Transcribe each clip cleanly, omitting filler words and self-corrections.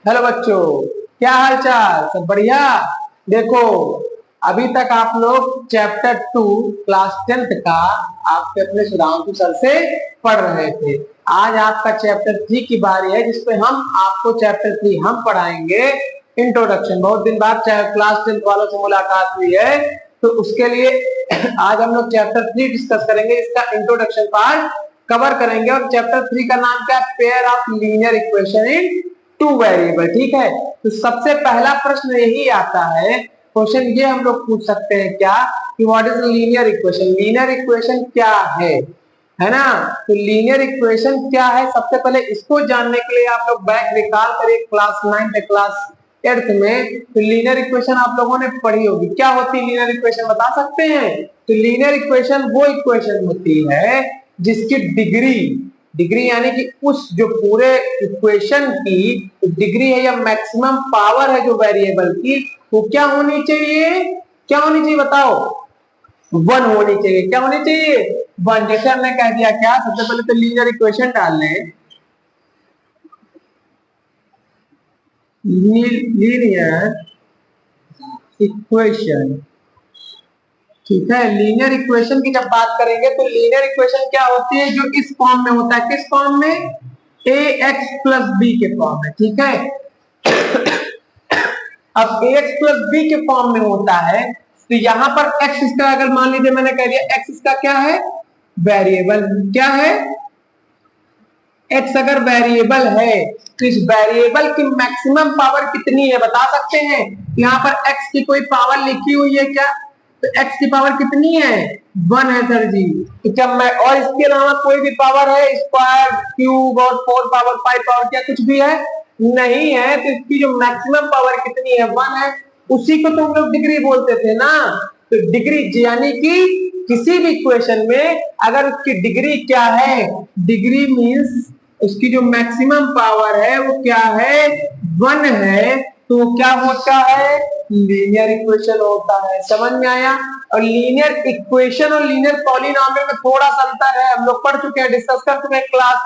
Hello बच्चों, क्या हाल चाल? सब बढ़िया। देखो, अभी तक आप लोग चैप्टर 2 क्लास 10th का आपके अपने सुधांशु सर से पढ़ रहे थे। आज आपका चैप्टर 3 की बारी है, जिसपे हम आपको चैप्टर 3 हम पढ़ाएंगे इंट्रोडक्शन। बहुत दिन बाद क्लास 10th वालों से मुलाकात हुई है, तो उसके लिए आज हम लोग चैप्टर 3 डिस्कस करेंगे। इसका इंट्रोडक्शन पार्ट कवर करेंगे। और चैप्टर 3 का नाम क्या है? Pair of linear equation in two variable. ठीक है, तो सबसे पहला प्रश्न यही आता है, क्वेश्चन ये हम लोग पूछ सकते हैं क्या कि what is linear equation? Linear equation क्या है ना? तो लीनियर इक्वेशन क्या है, सबसे पहले इसको जानने के लिए आप लोग बैक निकाल कर एक क्लास 9 क्लास 8th में तो लीनियर इक्वेशन आप लोगों ने पढ़ी होगी। क्या होती है लीनियर इक्वेशन, बता सकते हैं? तो लीनियर इक्वेशन वो इक्वेशन होती है जिसकी डिग्री डिग्री यानी कि उस जो पूरे इक्वेशन की डिग्री है या मैक्सिमम पावर है जो वेरिएबल की, वो क्या होनी चाहिए? क्या होनी चाहिए बताओ? 1 होनी चाहिए। क्या होनी चाहिए? 1। जैसे हमने कह दिया क्या, सबसे पहले तो लीनियर इक्वेशन डाल लें। लीनियर इक्वेशन, ठीक है। लीनियर इक्वेशन की जब बात करेंगे तो लीनियर इक्वेशन क्या होती है? जो इस फॉर्म में होता है। किस फॉर्म में? ax प्लस बी के फॉर्म में। ठीक है, अब ax प्लस बी के फॉर्म में होता है, तो यहां पर x इसका, अगर मान लीजिए मैंने कह दिया x इसका क्या है? वेरिएबल। क्या है? x अगर वेरिएबल है तो इस वेरिएबल की मैक्सिमम पावर कितनी है बता सकते हैं? यहाँ पर x की कोई पावर लिखी हुई है क्या? तो x की पावर कितनी है? 1 है सर जी। तो क्या मैं, और इसके अलावा कोई भी पावर है? स्क्वायर, क्यूब और 4 पावर 5 पावर, क्या कुछ भी है? नहीं है। तो इसकी जो मैक्सिमम पावर कितनी है? 1 है। उसी को तो हम लोग डिग्री बोलते थे ना। तो डिग्री यानी कि किसी भी इक्वेशन में अगर उसकी डिग्री क्या है, डिग्री मींस उसकी जो मैक्सिमम पावर है वो क्या है? 1 है। तो क्या होता है? लीनियर इक्वेशन होता है। समझ में आया? और लीनियर इक्वेशन और लीनियर पॉलिनॉमियल में थोड़ा सा अंतर है, हम लोग पढ़ चुके हैं, डिस्कस कर चुके हैं क्लास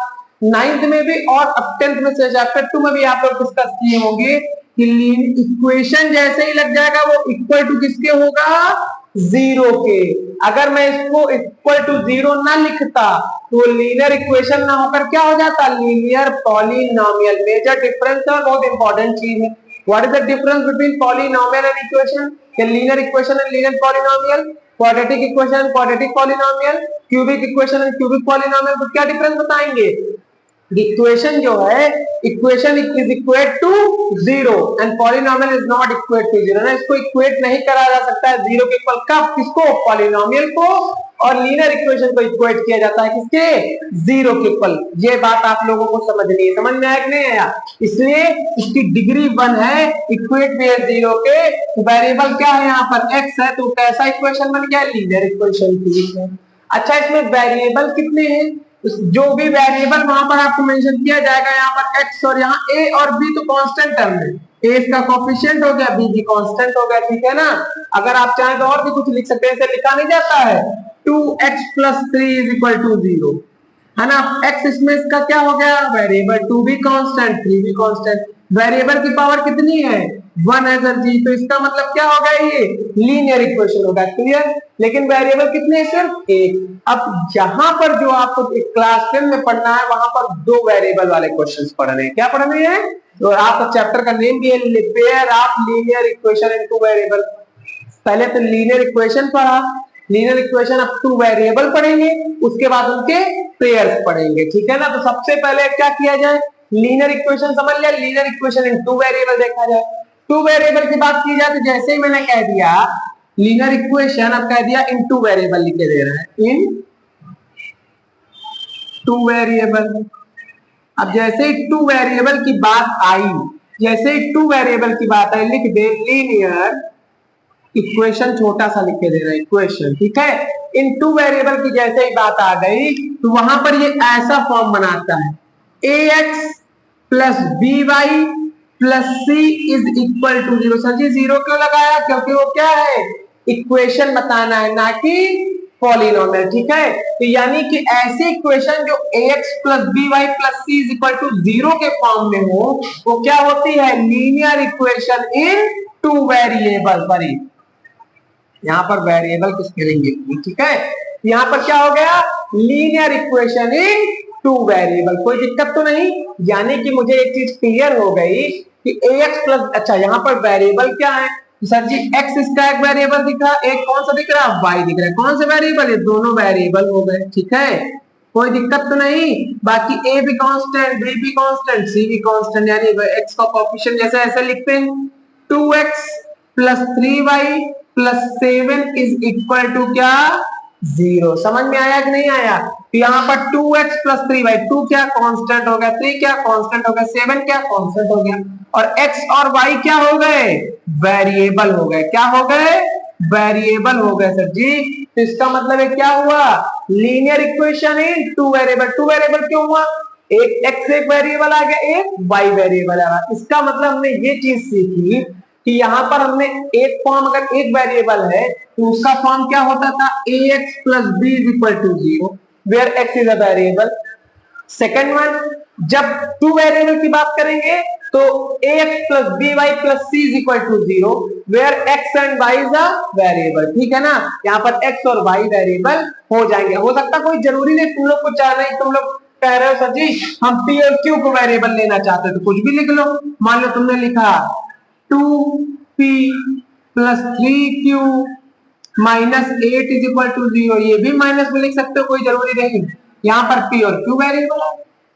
9th में भी, और अब 10th में से चैप्टर 2 में भी आप लोग डिस्कस किए होंगे कि इक्वेशन जैसे ही लग जाएगा वो इक्वल टू किसके होगा? 0 के। अगर मैं इसको इक्वल टू 0 ना लिखता तो लीनियर इक्वेशन ना होकर क्या हो जाता? Linear polynomial. मेजर डिफरेंस है और बहुत इंपॉर्टेंट चीज है। What is the difference between polynomial and equation? Linear equation and linear polynomial, quadratic equation and quadratic polynomial, cubic equation and cubic polynomial, तो क्या डिफरेंस बताएंगे? इक्वेशन जो है, equation is equate to 0 and polynomial is not equate to 0 ना। इसको equate नहीं करा जा सकता है 0 के इक्वल। कब? किसको? पॉलिनॉमियल को। और लीनियर इक्वेशन को इक्वेट किया जाता है किसके? 0 के इक्वल। ये बात आप लोगों को समझनी है। समझ में आया कि नहीं आया? इसलिए इसकी डिग्री 1 है, इक्वेट भी है 0 के। वेरिएबल क्या है? यहाँ पर x है, तो कैसा इक्वेशन बन गया? Linear equation. अच्छा, इसमें वेरिएबल कितने हैं? जो भी वेरिएबल वहां पर आपको मेंशन किया जाएगा, यहाँ पर x और यहाँ a और b तो कांस्टेंट टर्म है। a इसका कोफिशिएंट हो गया, b भी कांस्टेंट हो गया। ठीक है ना? अगर आप चाहें तो और भी कुछ लिख सकते हैं, इसे लिखा नहीं जाता है 2x plus 3 is equal to 0, है ना? x इसमें इसका क्या हो गया? वेरिएबल। 2 भी कांस्टेंट, 3 भी कांस्टेंट। वेरिएबल की पावर कितनी है? 1 है सर जी। तो इसका मतलब क्या होगा? ये लीनियर इक्वेशन होगा। क्लियर? लेकिन वेरिएबल कितने हैं? सिर्फ एक। अब यहां पर जो आपको क्लास 10 में पढ़ना है, वहां पर 2 वेरिएबल वाले क्वेश्चंस पढ़ने हैं। क्या पढ़ने हैं? तो आपका चैप्टर का नेम भी है pair of linear equation in two variable. पहले तो लीनियर इक्वेशन पढ़ा, लीनियर इक्वेशन अब 2 वेरिएबल पढ़ेंगे, उसके बाद उनके पेयर्स पढ़ेंगे। ठीक है ना? तो सबसे पहले क्या किया जाए? लीनियर इक्वेशन समझ लिया, लीनियर इक्वेशन इन 2 वेरिएबल देखा जाए। 2 वेरिएबल की बात की जाए तो जैसे ही मैंने कह दिया लीनियर इक्वेशन, अब कह दिया इन 2 वेरिएबल लिखे दे रहा है, इन 2 वेरिएबल। अब जैसे ही 2 वेरिएबल की बात आई, जैसे ही 2 वेरिएबल की बात आई, लिख दे लीनियर इक्वेशन, छोटा सा लिख के दे रहा है इक्वेशन। ठीक है? इन 2 वेरिएबल की जैसे ही बात आ गई तो वहां पर ये ऐसा फॉर्म बनाता है ax plus B Y plus C is equal to 0। Sir जी 0 क्यों लगाया? क्योंकि वो क्या है? इक्वेशन बताना है, ना कि पॉलिनोमियल, ठीक है। तो यानी कि ऐसी इक्वेशन जो ax plus B Y plus C is equal to 0 के फॉर्म में हो, वो क्या होती है, linear equation in two variable. पर यहाँ पर वेरिएबल किसके लेंगे, ठीक है। यहाँ पर क्या हो गया, linear equation in two variable, कोई दिक्कत तो नहीं। यानी कि मुझे एक चीज क्लियर हो गई कि ax प्लस, अच्छा यहाँ पर वेरिएबल क्या है सर जी, x इसका एक वेरिएबल दिख रहा, एक कौन सा दिख रहा, y दिख रहा है। कौन से वेरिएबल, ये दोनों वेरिएबल हो गए, ठीक है, कोई दिक्कत तो नहीं। बाकी a भी कांस्टेंट, b भी कांस्टेंट, c भी कांस्टेंट, यानी x का कोएफिशिएंट जैसे ऐसे लिखते हैं 2x plus 3y plus 7 is equal to क्या, 0। समझ में आया कि नहीं आया। तो यहाँ पर 2x प्लस 3y, 2 क्या कांस्टेंट हो गया, 3 क्या कांस्टेंट हो गया, 7 क्या कांस्टेंट हो गया, और x और y क्या हो गए, वेरिएबल हो गए। क्या हो गए, वेरिएबल हो गए सर जी। तो इसका मतलब है क्या हुआ, linear equation in two variable. Two variable क्यों हुआ, एक x एक वेरिएबल आ गया, एक y वेरिएबल आ गया। इसका मतलब हमने ये चीज सीखी कि यहाँ पर हमने एक फॉर्म, अगर एक वेरिएबल है तो उसका फॉर्म क्या होता था, ax plus B is equal to 0 where x is a variable. Second one, जब टू वेरिएबल की बात करेंगे तो ax plus B Y plus C is equal to 0 where x and y is a variable, ठीक है ना। यहाँ पर x और y वेरिएबल हो जाएंगे। हो सकता कोई जरूरी नहीं तुम लोग को चाह नहीं, तुम लोग कह रहे हो सर जी हम p और q को वेरिएबल लेना चाहते हो तो कुछ भी लिख लो। मान लो तुमने लिखा 2p plus 3q minus 8 is equal to 0, ये भी माइनस में लिख सकते हो, कोई जरूरी नहीं। यहाँ पर p और q वेरिएबल है,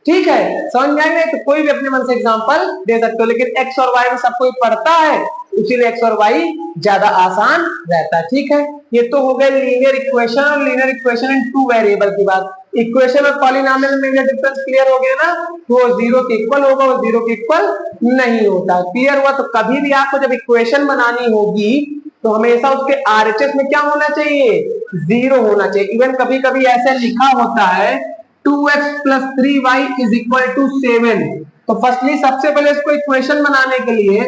ठीक है, समझ में आएगा। तो कोई भी अपने मन से एग्जांपल दे सकते हो, लेकिन x और y में सब कोई पढ़ता है, इसीलिए x और y ज्यादा आसान रहता है, ठीक है। ये तो हो गए लीनियर इक्वेशन और linear equation in two variable की बात। इक्वेशन और पॉलिनोमियल में ये डिफरेंस क्लियर हो गया ना, वो 0 के इक्वल होगा, वो 0 के इक्वल नहीं होता। क्लियर हुआ। तो कभी भी आपको जब इक्वेशन बनानी होगी तो हमेशा उसके आरएचएस में क्या होना चाहिए, 0 होना चाहिए। इवन कभी कभी ऐसे लिखा होता है 2x plus 3y is equal to 7। तो फर्स्टली सबसे पहले इसको इक्वेशन बनाने के लिए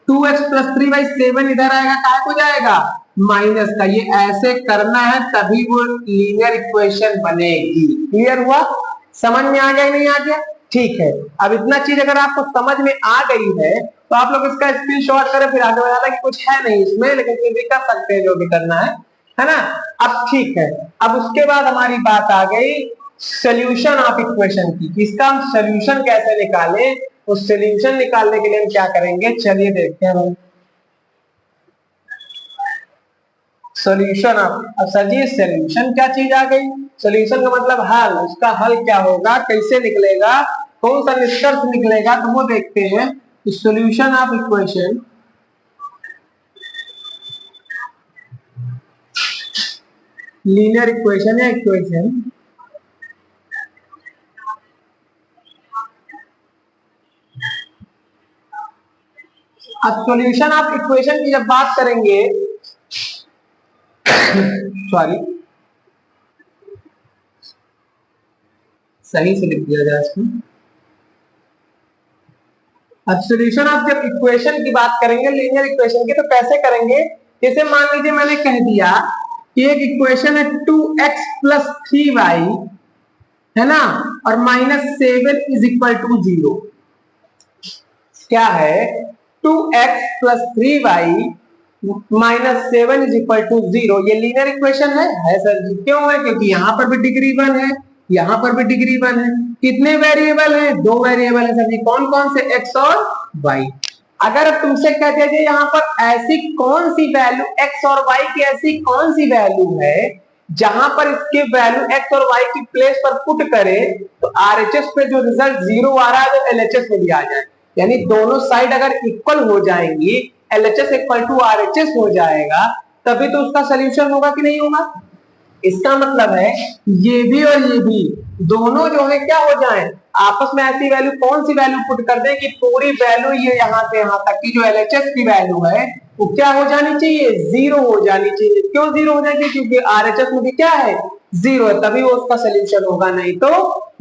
2x प्लस 3y 7 इधर आएगा, क्या हो जाएगा, माइनस का। ये ऐसे करना है तभी वो लीनियर इक्वेशन बनेगी। क्लियर हुआ, समझ में आ गया नहीं आ गया, ठीक है। अब इतना चीज अगर आपको समझ में आ गई है तो आप लोग इसका स्क्रीनशॉट करें, फिर आगे बताता कि कुछ है नहीं इसमें, लेकिन फिर भी कर सकते हैं जो भी करना है ना। अब ठीक है, अब उसके बाद हमारी बात आ गई सोल्यूशन ऑफ इक्वेशन की। इसका हम सोल्यूशन कैसे निकालें, उस सोल्यूशन निकालने के लिए हम क्या करेंगे, चलिए देखते हैं। सोल्यूशन ऑफ, अब सर जी सोल्यूशन क्या चीज आ गई, सोल्यूशन का मतलब हल, उसका हल क्या होगा, कैसे निकलेगा, कौन सा निष्कर्ष निकलेगा, तो वो देखते हैं। Solution of equation, linear equation या इक्वेशन, अब सॉल्यूशन ऑफ इक्वेशन की जब बात करेंगे सॉरी सही से लिख दिया जाए इसको। अब सॉल्यूशन ऑफ जब इक्वेशन की बात करेंगे लीनियर इक्वेशन की, तो कैसे करेंगे, जैसे मान लीजिए मैंने कह दिया कि एक इक्वेशन है 2x प्लस 3y है ना, और माइनस 7 इज इक्वल टू 0। क्या है, 2x plus 3y minus 7 is equal to 0। ये लीनियर इक्वेशन है सर जी। क्यों है, क्योंकि यहाँ पर भी डिग्री 1 है, यहाँ पर भी डिग्री 1 है। कितने वेरिएबल है, 2 वेरिएबल है सर जी। कौन कौन से, x और y। अगर तुमसे कह दिया जाए यहाँ पर ऐसी कौन सी वैल्यू, x और y की ऐसी कौन सी वैल्यू है जहां पर इसके वैल्यू x और y की प्लेस पर पुट करे तो आरएचएस पे जो रिजल्ट 0 आ रहा है वो एलएचएस में भी आ जाए। यानी दोनों साइड अगर इक्वल हो जाएंगी, एलएचएस इक्वल टू आरएचएस हो जाएगा, तभी तो उसका सोल्यूशन होगा कि नहीं होगा। इसका मतलब है ये भी और ये भी दोनों जो है क्या हो जाए, आपस में ऐसी वैल्यू, कौन सी वैल्यू पुट कर दें कि पूरी वैल्यू ये यहाँ से यहाँ तक की जो एलएचएस की वैल्यू है वो क्या हो जानी चाहिए, 0 हो जानी चाहिए। क्यों 0 हो जाएगी, क्योंकि आरएचएस में भी क्या है, 0 है, तभी वो उसका सोल्यूशन होगा, नहीं तो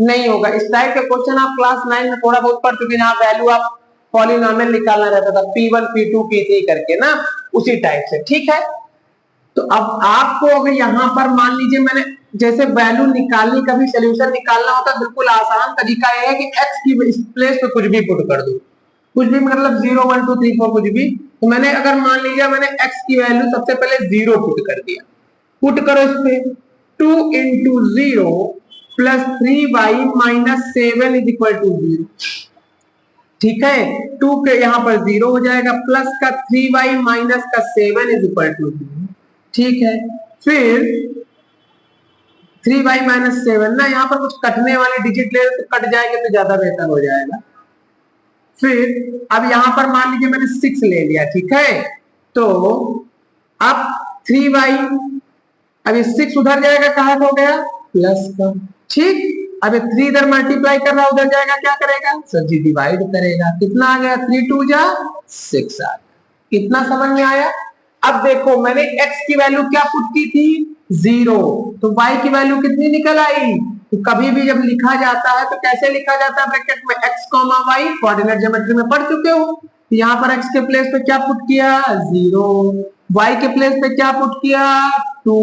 नहीं होगा। इस टाइप के क्वेश्चन आप क्लास 9 में थोड़ा बहुत पढ़ चुके, जहाँ वैल्यू आप पॉलिनोमियल निकालना रहता था P1 P2 P3 करके ना, उसी टाइप से, ठीक है। तो अब आपको अगर यहाँ पर मान लीजिए मैंने जैसे वैल्यू निकालनी, कभी सोल्यूशन निकालना होता है, बिल्कुल आसान तरीका यह है कि x की प्लेस पे कुछ भी पुट कर दो, कुछ भी मतलब 0 1 2 3 4 कुछ भी। तो मैंने अगर मान लीजिए मैंने x की वैल्यू सबसे पहले 0 पुट कर दिया, पुट करो इस पे 2 into 0 plus 3y minus 7 is equal to 0। ठीक है, 2 के यहाँ पर 0 हो जाएगा, प्लस का 3y माइनस का 7 इज इक्वल टू 0। ठीक है, फिर 3y माइनस 7 ना, यहाँ पर कुछ कटने वाले डिजिट ले तो कट जाएंगे तो ज्यादा बेहतर हो जाएगा। फिर अब यहां पर मान लीजिए मैंने 6 ले लिया, ठीक है, तो अब 3y, अब ये 6 उधर जाएगा, कहां हो गया प्लस का। ठीक, अब 3 इधर मल्टीप्लाई कर रहा, उधर जाएगा क्या करेगा सर जी डिवाइड करेगा। कितना आ गया 3 2 जा 6 आ। कितना समझ में आया? अब देखो मैंने x की वैल्यू क्या पुट की थी 0, तो y की वैल्यू कितनी निकल आई। तो कभी भी जब लिखा जाता है तो कैसे लिखा जाता है, ब्रैकेट में x comma y, coordinate geometry में पढ़ चुके हो। तो यहाँ पर x के प्लेस पे क्या पुट किया 0, y के प्लेस पे क्या पुट किया 2।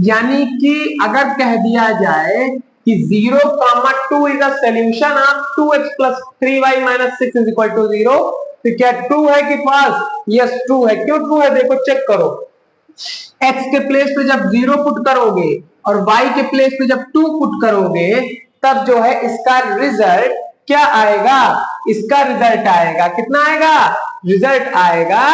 यानी कि अगर कह दिया जाए कि 0 comma 2 is a solution of 2x plus 3y minus 6 is equal to 0, तो क्या ट्रू है कि फॉल्स? यस ट्रू है। क्यों ट्रू है देखो चेक करो, x के प्लेस पे जब 0 पुट करोगे और y के प्लेस पे जब 2 पुट करोगे, तब जो है इसका रिजल्ट क्या आएगा, इसका रिजल्ट आएगा कितना आएगा, रिजल्ट आएगा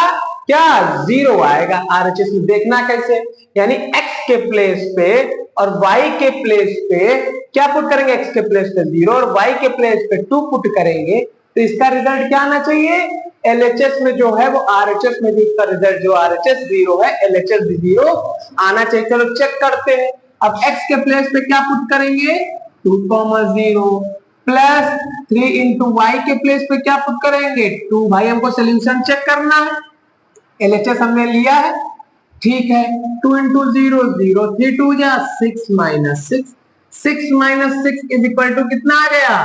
क्या 0 आएगा RHS में। देखना कैसे, यानी x के प्लेस पे और y के प्लेस पे क्या पुट करेंगे, x के प्लेस पे 0 और y के प्लेस पे 2 पुट करेंगे, तो इसका रिजल्ट क्या आना चाहिए LHS में जो है वो RHS में भी इसका रिजल्ट जो RHS 0 है LHS भी 0 आना चाहिए। चलो चेक करते हैं। अब x के प्लेस पे क्या पुट करेंगे 2 0 प्लस 3 इंटू वाई के प्लेस पे क्या पुट करेंगे 2। भाई हमको सोल्यूशन चेक करना है, LHS हमने लिया है, ठीक है। 2 इंटू 0 0, 3 2 जा 6 minus 6, 6 minus 6 is equal to कितना आ गया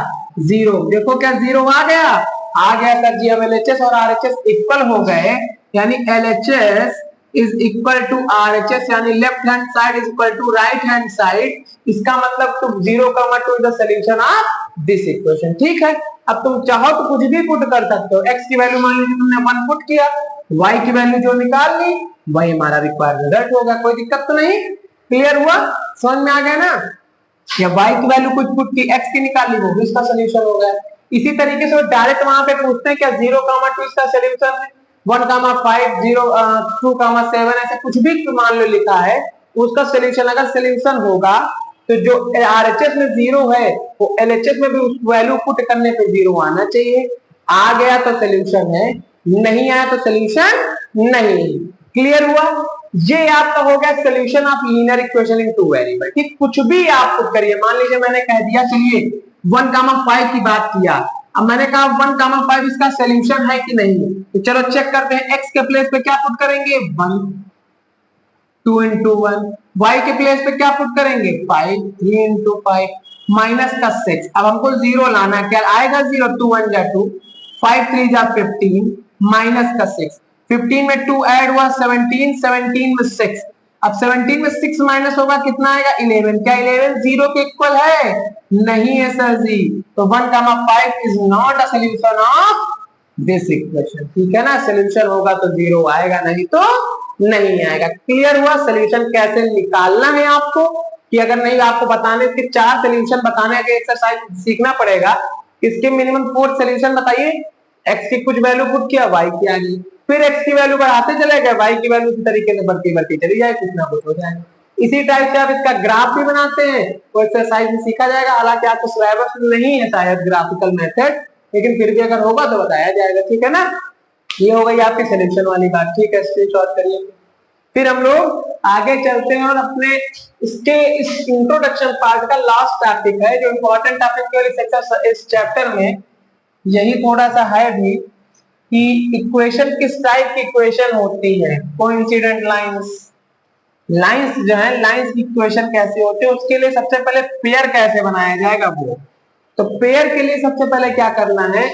0। देखो क्या 0 आ गया सर जी। हम LHS और RHS इक्वल हो गए, यानी LHS is equal to RHS, यानी left hand side is equal to right hand side. इसका मतलब तुम 0 2 is the solution of this equation. ठीक है, अब तुम चाहो तो कुछ भी पुट कर सकते हो। x की वैल्यू मान लीजिए तुमने 1 पुट किया, y की वैल्यू जो निकाल ली वही हमारा रिक्वायर्ड रिजल्ट होगा। कोई दिक्कत तो नहीं, क्लियर हुआ, समझ में आ गया ना। या y की वैल्यू कुछ पुट की x की निकाल ली वो भी इसका सोल्यूशन हो गया। इसी तरीके से डायरेक्ट वहां पे पूछते हैं क्या 0 2 इसका सोल्यूशन है, 1 5 0 2 7 ऐसे कुछ भी मान लो लिखा है उसका सोल्यूशन अगर सोल्यूशन होगा तो जो RHS में 0 है वो LHS में भी उस वैल्यू पुट करने पे 0 आना चाहिए। आ गया तो सोल्यूशन है, नहीं आया तो सोल्यूशन नहीं। क्लियर हुआ? ये आपका हो गया solution of linear equation in two variable. ठीक, कुछ भी आप पुट करिए। मान लीजिए मैंने कह दिया चलिए 1 5 की बात किया, अब मैंने कहा 1 5 इसका सोल्यूशन है कि नहीं, तो चलो चेक करते हैं। x के प्लेस पे क्या पुट करेंगे 1, 2 इंटू 1, y के प्लेस पे क्या पुट करेंगे 5, 3 इंटू 5 माइनस का 6। अब हमको 0 लाना है, क्या आएगा 0, 2 1 जा 2, 5 3 जा 15 माइनस का 6, 15 में 2 ऐड हुआ 17, 17 में 6, अब 17 में 6 माइनस होगा कितना आएगा 11। क्या 11 0 के इक्वल है? नहीं है सर जी। तो 1 5 is not a solution of this equation. ठीक है ना, सॉल्यूशन होगा तो 0 आएगा, नहीं तो नहीं आएगा। क्लियर हुआ? सॉल्यूशन कैसे निकालना है आपको, कि अगर नहीं आपको बताने के 4 सॉल्यूशन बताने के एक्सरसाइज सीखना पड़ेगा। इसके मिनिमम 4 सॉल्यूशन बताइए। x की कुछ वैल्यू पुट किया, y की आ गई, फिर x की वैल्यू बढ़ाते चले गए, y की वैल्यू इसी तरीके से बढ़ती चली जाए, कुछ ना कुछ हो जाए। इसी टाइप से आप इसका ग्राफ भी बनाते हैं, वो एक्सरसाइज में सीखा जाएगा। हालांकि आपको सिलेबस में नहीं है शायद ग्राफिकल मेथड, लेकिन फिर भी अगर होगा तो बताया जाएगा। ठीक है ना, ये हो गई आपकी सिलेक्शन वाली बात। ठीक है, स्क्रीनशॉट करिए। फिर हम लोग आगे चलते हैं और अपने इसके इस इंट्रोडक्शन पार्ट का लास्ट टॉपिक है जो इंपॉर्टेंट टॉपिक इस चैप्टर में यही थोड़ा सा है भी कि इक्वेशन किस टाइप की इक्वेशन होती है। कोइंसिडेंट लाइंस, लाइंस जो है लाइंस की इक्वेशन कैसे होती है, उसके लिए सबसे पहले पेयर कैसे बनाया जाएगा वो। तो पेयर के लिए सबसे पहले क्या करना है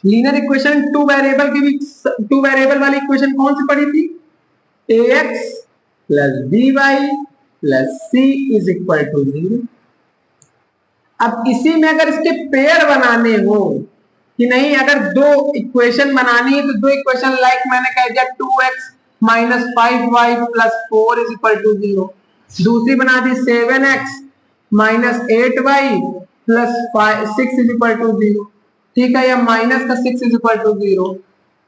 लीनियर इक्वेशन टू वेरिएबल की भी, टू वेरिएबल वाली इक्वेशन कौन सी पढ़ी थी? ax plus by plus c is equal to 0। अब इसी में अगर इसके पेयर बनाने हो कि नहीं, अगर दो इक्वेशन बनानी है तो दो इक्वेशन लाइक मैंने कह दिया 2x minus 5y plus 4 is equal to 0, दूसरी बना दी 7x minus 8y plus 6 is equal to 0, ठीक है, या माइनस का 6 इज इक्वल टू 0।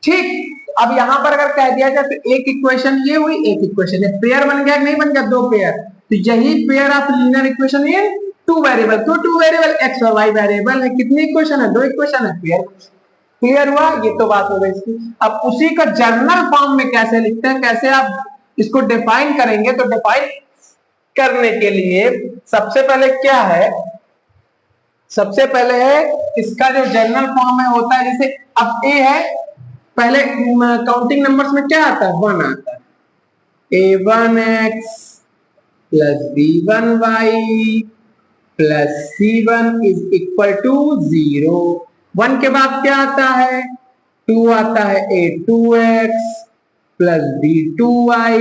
ठीक, अब यहां पर अगर कह दिया जाए तो एक इक्वेशन ये हुई, एक इक्वेशन है, पेयर बन गया कि नहीं बन गया? दो पेयर, तो यही पेयर ऑफ लीनियर इक्वेशन है टू वेरिएबल। तो टू वेरिएबल एक्स और वाई वेरिएबल है, कितनी इक्वेशन है? दो इक्वेशन है, पेयर। क्लियर हुआ? ये तो बात हो गई इसकी। अब उसी का जर्नल फॉर्म में कैसे लिखते हैं, कैसे आप इसको डिफाइन करेंगे? तो डिफाइन करने के लिए सबसे पहले क्या है, सबसे पहले है इसका जो जर्नल फॉर्म है होता है, जैसे अब ए है, पहले काउंटिंग नंबर्स में क्या आता है? 1 आता है। a1x plus b1y plus c1 is equal to 0। 1 के बाद क्या आता है? 2 आता है, a2x plus b2y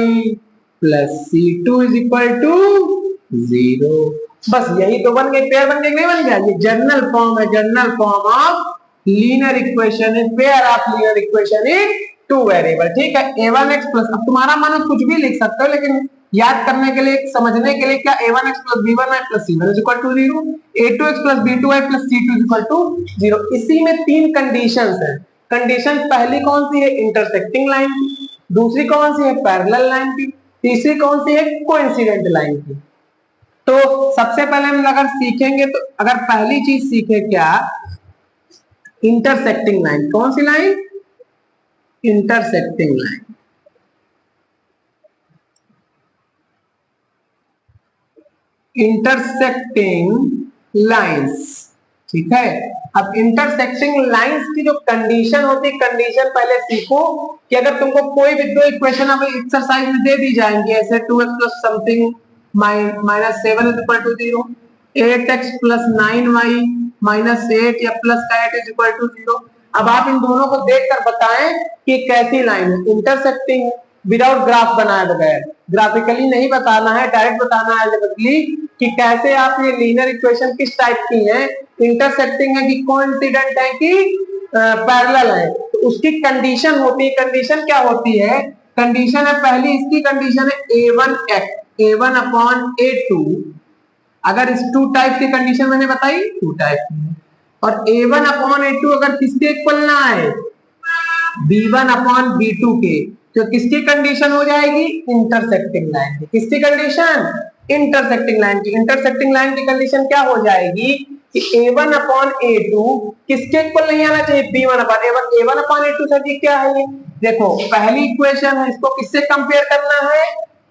plus c2 is equal to 0। बस यही तो बन गई, पेयर बन गई, नहीं बन गया? ये जनरल फॉर्म है, general form of linear equation is pair of linear equation is two variable. ठीक है, a1x प्लस, अब तुम्हारा मन कुछ भी लिख सकते हो, लेकिन याद करने के लिए, समझने के लिए, क्या a1x plus b1y plus c1 is equal to 0, a2x plus b2y plus c2 is equal to 0। इसी में तीन कंडीशंस हैं। कंडीशन पहली कौन सी है? इंटरसेक्टिंग लाइन की। दूसरी कौन सी है? पैरेलल लाइन की। तीसरी कौन सी है? कोइंसिडेंट लाइन की। तो सबसे पहले हम अगर सीखेंगे, तो अगर पहली चीज सीखे क्या? Intersecting line. कौन सी line? Intersecting line. Intersecting lines, ठीक है। अब इंटरसेक्टिंग लाइंस की जो कंडीशन होती है, कंडीशन पहले सीखो कि अगर तुमको कोई भी दो इक्वेशन अब एक्सरसाइज में दे दी जाएंगी, ऐसे 2x plus something minus 7 is equal to 0, 8x plus 9y minus 8 या प्लस का 8 इज इक्वल टू 0। अब आप इन दोनों को देखकर बताएं कि कैसी लाइन है, इंटरसेक्टिंग है, विदाउट ग्राफ बनाए बगैर। ग्राफिकली नहीं बताना है, डायरेक्ट बताना है अलजेब्रिकली कि कैसे आप ये लीनियर इक्वेशन किस टाइप की है, इंटरसेक्टिंग है कि कोइंसिडेंट है कि पैरेलल है। तो उसकी कंडीशन होती है, कंडीशन क्या होती है? कंडीशन है पहली, इसकी कंडीशन है a1 अपॉन a2। अगर इस टू टाइप की कंडीशन मैंने बताई, टू टाइप की, और a1 अपॉन a2 अगर किसके इक्वल ना है? b1 अपॉन b2 के, तो किसकी कंडीशन हो जाएगी? इंटरसेक्टिंग लाइन की। किसकी कंडीशन? इंटरसेक्टिंग लाइन की। इंटरसेक्टिंग लाइन की कंडीशन क्या हो जाएगी कि a1 अपॉन a2 किसके इक्वल नहीं आना चाहिए? b1 upon a1। a1 upon a2 sir जी क्या है ये? देखो पहली इक्वेशन है, इसको किससे कंपेयर करना है?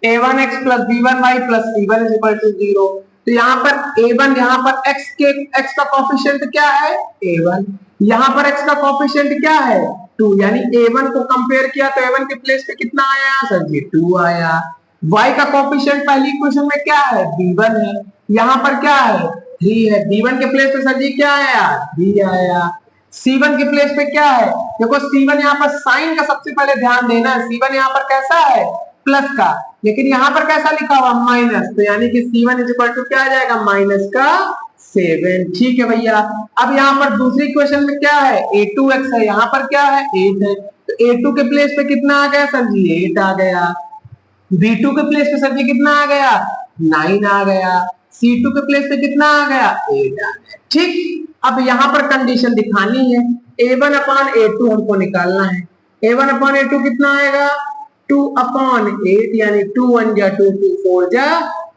a1x plus b1y plus c1 is equal to 0। तो यहाँ पर a1, यहाँ पर x का कोफिशिएंट क्या है? a1। यहाँ पर x का कोफिशिएंट क्या है? 2। यानी a1 को कंपेयर किया तो a1 के प्लेस पे कितना आया सर जी? 2 आया। y का कोफिशिएंट पहली इक्वेशन में क्या है? b1 है। यहाँ पर क्या है? 3 है। b1 के प्लेस पे सर जी क्या आया? 3 आया। c1 के प्लेस पे क्या है? देखो c1 यहाँ पर साइन का सबसे पहले ध्यान देना है, c1 यहाँ पर कैसा है? प्लस का, लेकिन यहाँ पर कैसा लिखा हुआ? माइनस। तो यानी कि c1 इज इक्वल टू क्या आ जाएगा? माइनस का 7। ठीक है भैया। अब यहाँ पर दूसरी इक्वेशन में क्या है? a2x है, यहाँ पर क्या है? 8 है। तो a2 के प्लेस पे कितना आ गया सर जी? 8 आ गया। b2 के प्लेस पे सर जी कितना आ गया? 9 आ गया। c2 के प्लेस पे कितना आ गया? 8 आ गया। ठीक, अब यहाँ पर कंडीशन दिखानी है, a1 अपॉन a2 हमको निकालना है। a1 अपॉन a2 कितना आएगा? 2 अपॉन 8, यानी 2 1 जा 2 2 4 जा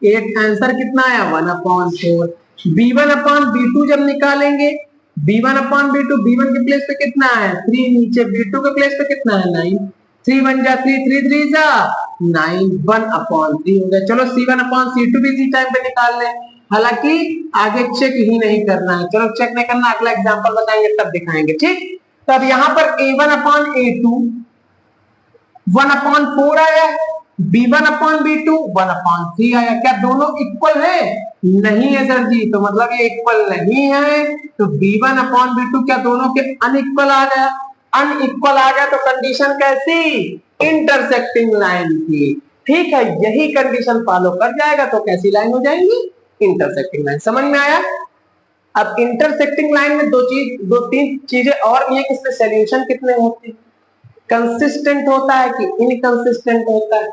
8। आंसर कितना आया? 1 अपॉन 4। b1 अपॉन b2 जब निकालेंगे, b1 अपॉन b2, b1 के प्लेस पे कितना है? 3, नीचे b2 के प्लेस पे कितना है? 9। 3 1 जा 3, 3 3 जा 9, 1 अपॉन 3 हो गया। चलो c1 अपॉन c2 भी इसी टाइम पे निकाल लें, हालांकि आगे चेक ही नहीं करना है। चलो चेक नहीं करना, अगला एग्जांपल बताएंगे तब दिखाएंगे। ठीक, तो अब यहाँ पर a1 अपॉन a2 1 अपॉन 4 आया, B1 अपॉन B2 1/3 आया। क्या दोनों इक्वल है? नहीं है सर जी, तो मतलब ये इक्वल नहीं है, तो B1 अपॉन B2 क्या दोनों के अनइक्वल आ गया? अनइक्वल आ गया तो कंडीशन कैसी? इंटरसेक्टिंग लाइन की। ठीक है, यही कंडीशन फॉलो कर जाएगा तो कैसी लाइन हो जाएंगी? Intersecting line. समझ में आया? अब इंटरसेक्टिंग लाइन में दो तीन चीजें और भी है कि इसमें सोल्यूशन कितने होते हैं, कंसिस्टेंट होता है कि इनकंसिस्टेंट होता है।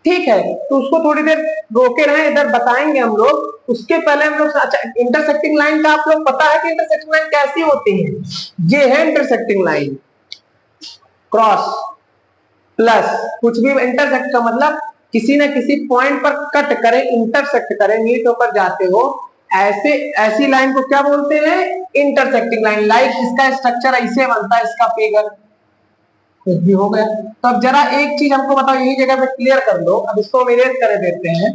ठीक है, तो उसको थोड़ी देर रोके रहे, इधर बताएंगे हम लोग। उसके पहले हम लोग, अच्छा इंटरसेक्टिंग लाइन का आप लोग पता है कि इंटरसेक्टिंग लाइन कैसी होती है? ये है इंटरसेक्टिंग लाइन, क्रॉस प्लस कुछ भी। इंटरसेक्ट का मतलब किसी न किसी पॉइंट पर कट करे, इंटरसेक्ट करे, मीट होकर जाते हो, ऐसे ऐसी लाइन को क्या बोलते हैं? Intersecting line. लाइक इसका स्ट्रक्चर ऐसे बनता है, इसका फिगर कुछ भी हो गया। तो अब जरा एक चीज हमको बताओ, यही जगह पे क्लियर कर दो। अब इसको हम इरेज कर देते हैं।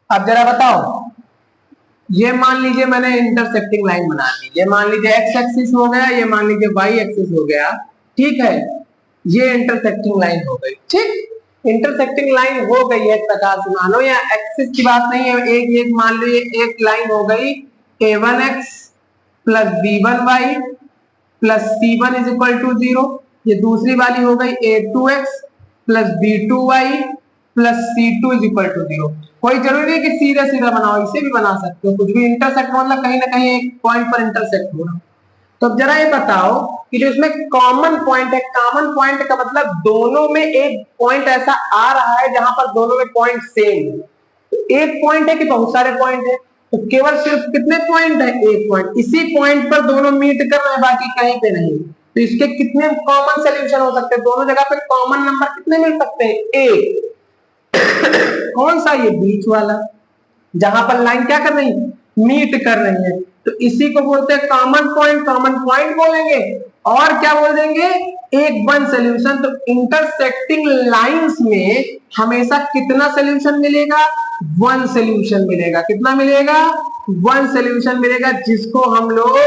अब जरा बताओ, ये मान लीजिए मैंने इंटरसेक्टिंग लाइन बना दी, ये मान लीजिए एक्स एक्सिस हो गया, ये मान लीजिए वाई एक्सिस हो गया। ठीक है, ये इंटरसेक्टिंग लाइन हो गई। ठीक, इंटरसेक्टिंग लाइन हो गई एक प्रकार से, मानो या एक्सिस की बात नहीं है, एक एक मान लीजिए एक लाइन हो गई a1x plus b1y plus c1 is equal to 0। ये दूसरी वाली हो गई a2x plus b2y plus c2 is equal to 0। कोई जरूरी नहीं कि सीधा सीधा बनाओ, इसे भी बना सकते हो। कुछ भी इंटरसेक्ट मतलब कहीं ना कहीं एक पॉइंट पर इंटरसेक्ट हो रहा। तो अब जरा ये बताओ कि जो इसमें कॉमन पॉइंट है, कॉमन पॉइंट का मतलब दोनों में एक पॉइंट ऐसा आ रहा है जहां पर दोनों में पॉइंट सेम है। तो एक पॉइंट है कि बहुत सारे पॉइंट है? तो केवल सिर्फ कितने पॉइंट है? एक पॉइंट। इसी पॉइंट पर दोनों मीट कर रहे हैं, बाकी कहीं पे नहीं। तो इसके कितने कॉमन सोल्यूशन हो सकते हैं? दोनों जगह पे कॉमन नंबर कितने मिल सकते हैं? एक। कौन सा? ये बीच वाला, जहां पर लाइन क्या कर रही है? मीट कर रही है। तो इसी को बोलते हैं कॉमन पॉइंट। कॉमन पॉइंट बोलेंगे और क्या बोल देंगे? एक वन सोल्यूशन। तो इंटरसेक्टिंग लाइंस में हमेशा कितना सोल्यूशन मिलेगा? वन सोल्यूशन मिलेगा। कितना मिलेगा? वन सोल्यूशन मिलेगा, जिसको हम लोग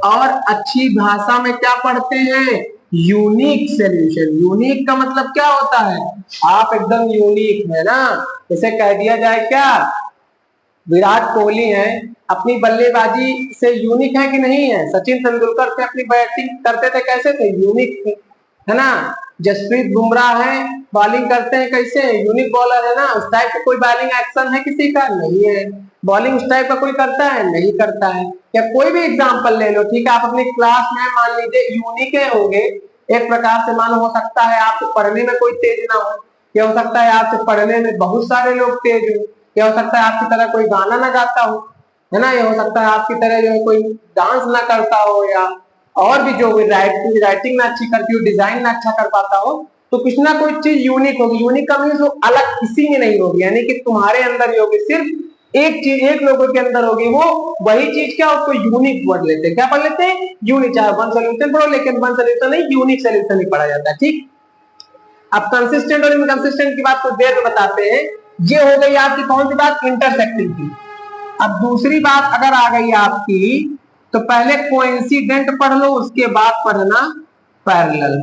और अच्छी भाषा में क्या पढ़ते हैं? Unique solution. यूनिक का मतलब क्या होता है? आप एकदम यूनिक है ना। जैसे कह दिया जाए क्या, विराट कोहली है, अपनी बल्लेबाजी से यूनिक है कि नहीं है? सचिन तेंदुलकर से अपनी बैटिंग करते थे, कैसे थे? यूनिक थे, है ना। जसप्रीत बुमराह है, बॉलिंग करते हैं कैसे? यूनिक बॉलर है ना। उस टाइप का कोई बॉलिंग एक्शन है किसी का? नहीं है। बॉलिंग उस टाइप का कोई करता है? नहीं करता है। या कोई भी एग्जाम्पल ले लो, ठीक है, आप अपनी क्लास में मान लीजिए यूनिक होंगे एक प्रकार से। मानो हो सकता है आपसे पढ़ने में कोई तेज ना हो, या हो सकता है आपसे पढ़ने में बहुत सारे लोग तेज हो, या हो सकता है आपकी तरह कोई गाना ना गाता हो, है ना। ये हो सकता है आपकी तरह जो है कोई डांस ना करता हो, या और भी जो राइटिंग ना अच्छी करती हो, डिजाइन ना अच्छा कर पाता हो। तो कुछ ना कोई चीज यूनिक होगी। यूनिक का मीन्स वो अलग किसी में नहीं होगी, यानी कि तुम्हारे अंदर ही होगी। सिर्फ एक चीज एक लोगों के अंदर होगी, वो वही चीज क्या, उसको यूनिक पढ़ लेते हैं। क्या पढ़ लेते हैं? यूनिक। चाहे वन सोल्यूशन पढ़ो, लेकिन वन सोल्यूशन नहीं, यूनिक सोल्यूशन ही पढ़ा जाता है। ठीक, अब कंसिस्टेंट और इनकंसिस्टेंट की बात कुछ देर में बताते हैं। ये हो गई आपकी कौन सी बात? इंटरसेक्टिंग की। अब दूसरी बात अगर आ गई आपकी, तो पहले कोइंसिडेंट पढ़ लो, उसके बाद पढ़ना पैरेलल।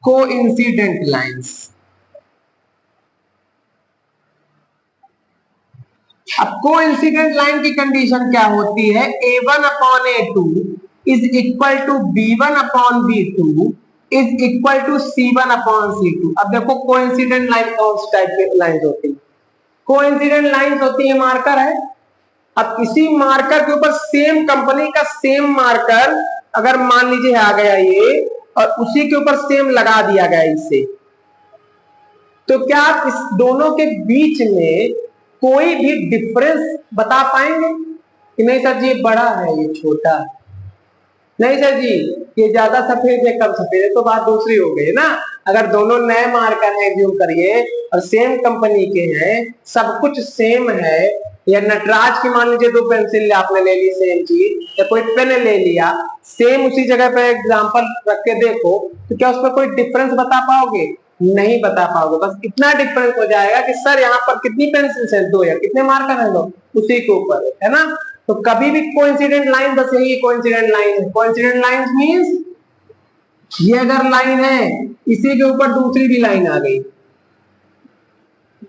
Coincident lines. अब कोइंसिडेंट लाइन की कंडीशन क्या होती है? A1 upon A2 is equal to B1 upon B2 is equal to C1 upon C2। अब देखो कोइंसिडेंट लाइन कौन सी टाइप की लाइन होती है? कोइंसिडेंट लाइंस होती है, मार्कर है। अब इसी मार्कर के ऊपर सेम कंपनी का सेम मार्कर अगर मान लीजिए आ गया ये, और उसी के ऊपर सेम लगा दिया गया इससे, तो क्या आप इस दोनों के बीच में कोई भी डिफरेंस बता पाएंगे कि नहीं सर जी ये बड़ा है ये छोटा है? नहीं सर जी ये ज्यादा सफेद है कम सफेद है, तो बात दूसरी हो गई ना। अगर दोनों नए मार्कर हैं, ज्यूम करिए, और सेम कंपनी के हैं, सब कुछ सेम है, या नटराज की मान लीजिए दो पेंसिल आपने ले ली सेम चीज, या कोई पेन ले लिया सेम, उसी जगह पे एग्जांपल रख के देखो, तो क्या उसमें कोई डिफरेंस बता पाओगे? नहीं बता पाओगे। बस इतना डिफरेंस हो जाएगा कि सर यहाँ पर कितनी पेंसिल्स है, 2 या कितने मार्कर है, 2, उसी के ऊपर है ना। तो कभी भी कोइंसिडेंट लाइन बस यही कोइंसिडेंट लाइन है। कोइंसिडेंट लाइन मींस ये अगर लाइन है इसी के ऊपर दूसरी भी लाइन आ गई,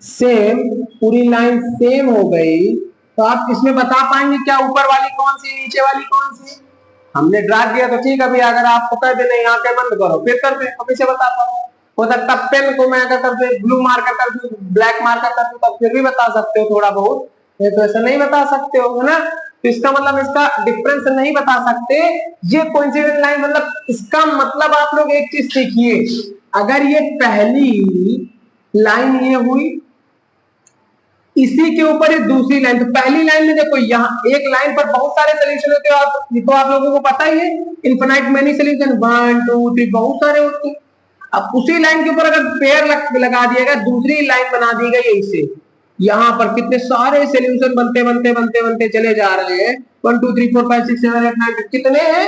सेम पूरी लाइन सेम हो गई, तो आप इसमें बता पाएंगे क्या ऊपर वाली कौन सी नीचे वाली कौन सी। हमने ड्रा किया तो ठीक है, अभी अगर आपको कह दे नहीं आंखें बंद करो फिर कर दे, तो कैसे बता पाओ। हो सकता पेन को मैं अगर कर दे ब्लू मार्कर कर दूं, ब्लैक मार्कर कर दूं, तब फिर भी बता सकते हो थोड़ा बहुत, ये तो ऐसा नहीं बता सकते हो, है ना। तो इसका मतलब इसका डिफरेंस नहीं बता सकते। ये कोइंसिडेंट लाइन मतलब इसका मतलब आप लोग एक चीज सीखिए, अगर ये पहली लाइन ये हुई, इसी के ऊपर ये दूसरी लाइन, तो पहली लाइन में देखो यहाँ एक लाइन पर बहुत सारे सोल्यूशन होते हैं, तो आप लोगों को पता ही है, इनफिनाइट मेनी सोल्यूशन 1 2 3 बहुत सारे होते हैं। अब उसी लाइन के ऊपर अगर पेयर लगा दिया गया, दूसरी लाइन बना दी गई ऐसे, यहाँ पर कितने सारे सोल्यूशन बनते बनते बनते बनते चले जा रहे हैं, 1 2 3 4 5 6 7 8 9 कितने हैं,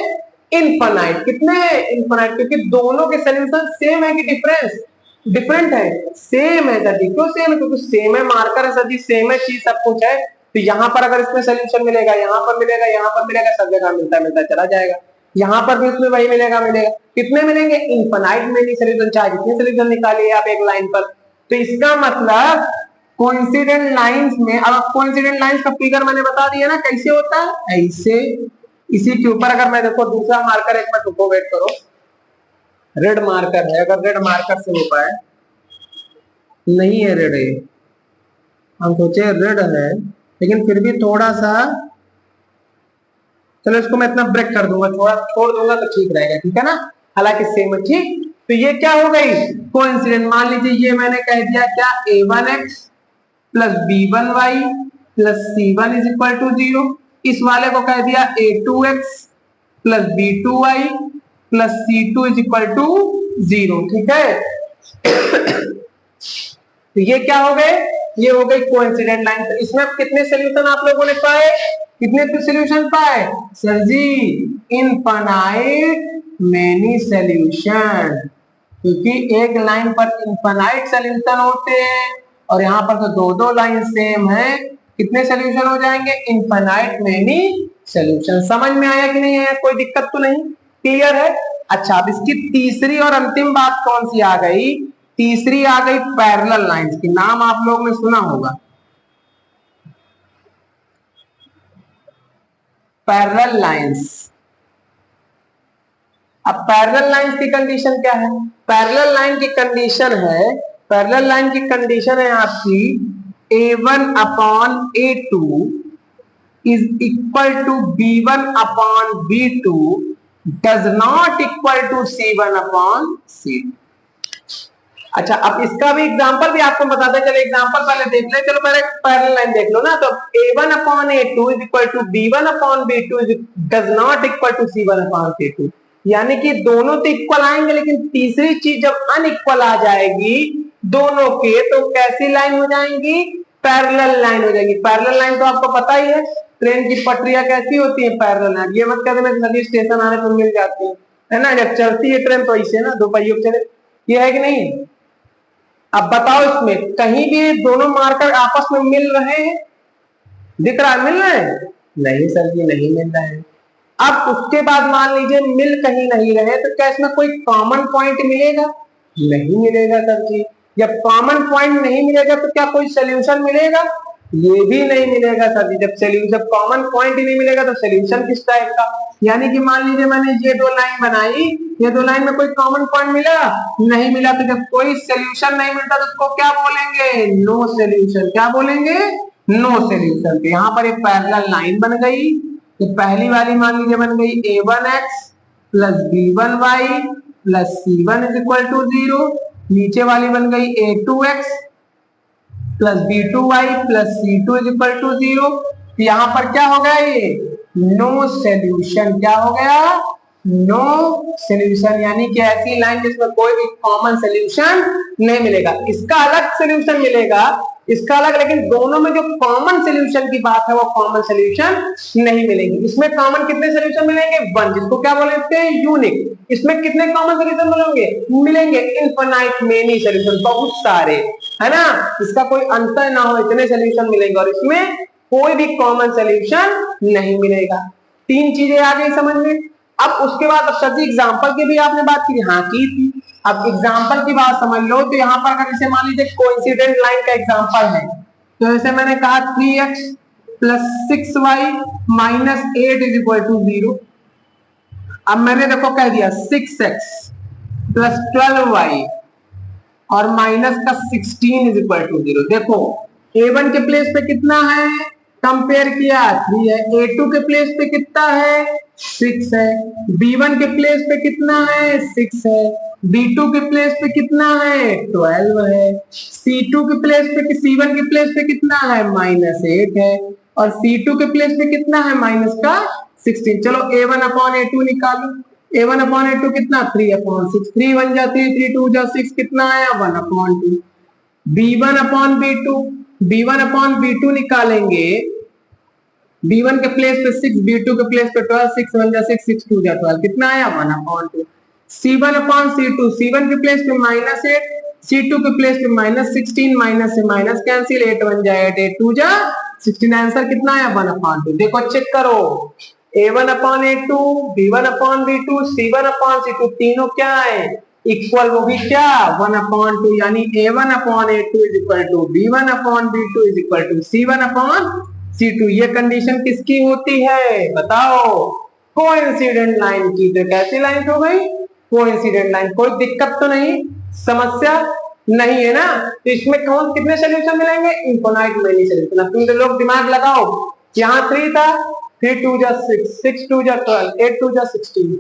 इनफिनाइट। कितने हैं, इनफिनाइट, क्योंकि दोनों के सोल्यूशन सेम है कि डिफरेंस डिफरेंट है, सेम है सर जी। क्यों सेम है, क्योंकि सेम है मार्कर है सर जी, सेम है चीज सब कुछ है। तो यहाँ पर अगर इसमें सोल्यूशन मिलेगा, यहाँ पर मिलेगा, यहाँ पर मिलेगा, सब जगह मिलता मिलता चला जाएगा। यहाँ पर भी उसमें वही मिलेगा मिलेगा, कितने मिलेंगे, इनफिनाइट मेनी सोल्यूशन, चाहे जितने सोल्यूशन निकालिए आप एक लाइन पर। तो इसका मतलब कोइंसिडेंट लाइंस में, अब कोइंसिडेंट लाइंस का फिगर मैंने बता दिया ना कैसे होता है, ऐसे इसी के ऊपर अगर मैं देखो दूसरा मार्कर, एक मिनट रुको वेट करो, रेड मार्कर है, अगर रेड मार्कर से हो पाए, नहीं है रेड, है हम सोचे रेड है लेकिन फिर भी थोड़ा सा, चलो इसको मैं इतना ब्रेक कर दूंगा, थोड़ा छोड़ दूंगा तो ठीक रहेगा, ठीक है ना, हालांकि सेम है, ठीक। तो ये क्या हो गई, कोइंसिडेंट। मान लीजिए ये मैंने कह दिया क्या, a1x plus b1y plus c1 is equal to 0, इस वाले को कह दिया a2x plus b2y plus c2 is equal to 0, ठीक है। तो ये क्या हो गए, ये हो गई कोइंसिडेंट लाइन। तो इसमें कितने सोल्यूशन आप लोगों ने पाए, कितने सोल्यूशन पाए सर जी, इनफिनाइट मेनी सोल्यूशन, क्योंकि एक लाइन पर इनफिनाइट सोल्यूशन होते हैं और यहाँ पर तो दो दो लाइन सेम है, कितने सोल्यूशन हो जाएंगे, इनफिनाइट मेनी सोल्यूशन। समझ में आया कि नहीं आया, कोई दिक्कत तो नहीं, क्लियर है। अच्छा, अब इसकी तीसरी और अंतिम बात कौन सी आ गई, तीसरी आ गई पैरेलल लाइंस की, नाम आप लोग ने सुना होगा, पैरेलल लाइंस। अब पैरेलल लाइंस की कंडीशन क्या है, पैरेलल लाइन की कंडीशन है, पैरेलल लाइन की कंडीशन है आपकी a1 upon a2 is equal to b1 upon b2 does not equal to c1 upon c2। अच्छा, अब इसका भी एग्जांपल भी आपको बताते हैं, चलो एग्जांपल पहले देख ले, चलो पहले पैरेलल लाइन देख लो ना। तो a1 upon a2 is equal to b1 upon b2 does not equal to c1 upon c2, यानी कि दोनों तो इक्वल आएंगे, लेकिन तीसरी चीज जब अनइक्वल आ जाएगी दोनों के, तो कैसी लाइन हो जाएंगी, पैरेलल लाइन हो जाएगी। पैरेलल लाइन तो आपको पता ही है, ट्रेन की पटरियां कैसी होती है, पैरेलल लाइन। ये मत कह देना सभी स्टेशन आने पर मिल जाती है ना, जब चलती है ट्रेन तो ऐसे ना, दो पहियों चले, ये है कि नहीं। अब बताओ इसमें कहीं भी दोनों मार्कर आपस में मिल रहे हैं, दिख रहा है मिल रहे हैं, नहीं सर जी नहीं मिल रहे हैं। अब उसके बाद मान लीजिए मिल कहीं नहीं रहे, तो क्या इसमें कोई कॉमन पॉइंट मिलेगा, नहीं मिलेगा सर जी। जब कॉमन पॉइंट नहीं मिलेगा तो क्या कोई सोल्यूशन मिलेगा, ये भी नहीं मिलेगा सर जी। जब कॉमन पॉइंट ही नहीं मिलेगा तो सोल्यूशन किस टाइप का, यानी कि मान लीजिए मैंने ये दो लाइन बनाई, ये दो लाइन में कोई कॉमन पॉइंट मिला, नहीं मिला, तो जब कोई सोल्यूशन नहीं मिलता तो उसको क्या बोलेंगे, नो सोल्यूशन। क्या बोलेंगे, नो सोल्यूशन। तो यहाँ पर एक पैरेलल लाइन बन गई, तो पहली वाली मान लीजिए बन गई a1x plus b1y plus c1 is equal to 0, नीचे वाली बन गई a2x plus b2y plus c2 is equal to 0। यहाँ पर क्या हो गया, ये नो सोल्यूशन, क्या हो गया, नो सोल्यूशन, यानी कि ऐसी लाइन जिसमें कोई भी कॉमन सोल्यूशन नहीं मिलेगा। इसका अलग सोल्यूशन मिलेगा, इसका अलग, लेकिन दोनों में जो कॉमन सोल्यूशन की बात है वो कॉमन सोल्यूशन नहीं मिलेगी। इसमें कॉमन कितने सोल्यूशन मिलेंगे? वन, जिसको क्या बोलते हैं? यूनिक। इसमें कितने कॉमन सोल्यूशन मिलेंगे? इनफाइनाइट मेनी सोल्यूशन, बहुत सारे, है ना। इसका कोई अंतर ना हो, इतने सोल्यूशन मिलेंगे, और इसमें कोई भी कॉमन सोल्यूशन नहीं मिलेगा। तीन चीजें आ गई समझ में। अब उसके बाद सर जी एग्जाम्पल की भी आपने बात की, हाँ की थी। अब एग्जाम्पल की बात समझ लो, तो यहाँ पर अगर जैसे मान लीजिए कोइंसिडेंट लाइन का एग्जाम्पल है, तो जैसे मैंने कहा 3x plus 6y minus 8 is equal to 0। अब मैंने देखो कह दिया 6x प्लस 12y और माइनस का 16 इज इक्वल टू 0। देखो a1 के प्लेस पे कितना है, कंपेयर किया 3 है, a2 के प्लेस पे कितना है 6 है, b1 के प्लेस पे कितना है 6 है, b2 के प्लेस पे कितना है 12 है, c2 के प्लेस पे, c1 के प्लेस पे कितना है -8 है, और c2 के प्लेस पे कितना है माइनस का 16। चलो a1 अपॉन a2 निकालो। a1 अपॉन a2 कितना 3 अपॉन 6, 3 1 जा 3, 3 2 जा 6, कितना आया 1 upon 2। b1 upon b2, b1 upon b2 निकालेंगे, b1 के प्लेस पे 6, b2 के प्लेस पे 12, 6 1 जा 6, 6 2 जा 12, कितना आया 1 upon 2। c1 upon c2, c1 के प्लेस पे -8, c2 के प्लेस पे -16, माइनस से माइनस कैंसिल, 8 1 जा 8, 8 2 जा 16, आंसर कितना आया 1 अपॉन 2। देखो चेक करो, a1 upon a2, b1 upon b2, c1 upon c2, तीनों क्या है इक्वल, वो भी क्या 1 अपॉन 2, यानी a1 upon a2 is equal to b1 upon b2 is equal to c1 upon c2। ये कंडीशन किसकी होती है बताओ? कोइंसिडेंट लाइन की। तो कैसी लाइन हो गई? Coincident line. कोई दिक्कत तो नहीं, समस्या नहीं है ना। तो इसमें कौन कितने सोल्यूशन मिलेंगे? Infinite many solution. अब तुम लोग दिमाग लगाओ, यहाँ 3 था, 3 2 जा 6, 6 2 जा 12, 8 2 जा 16।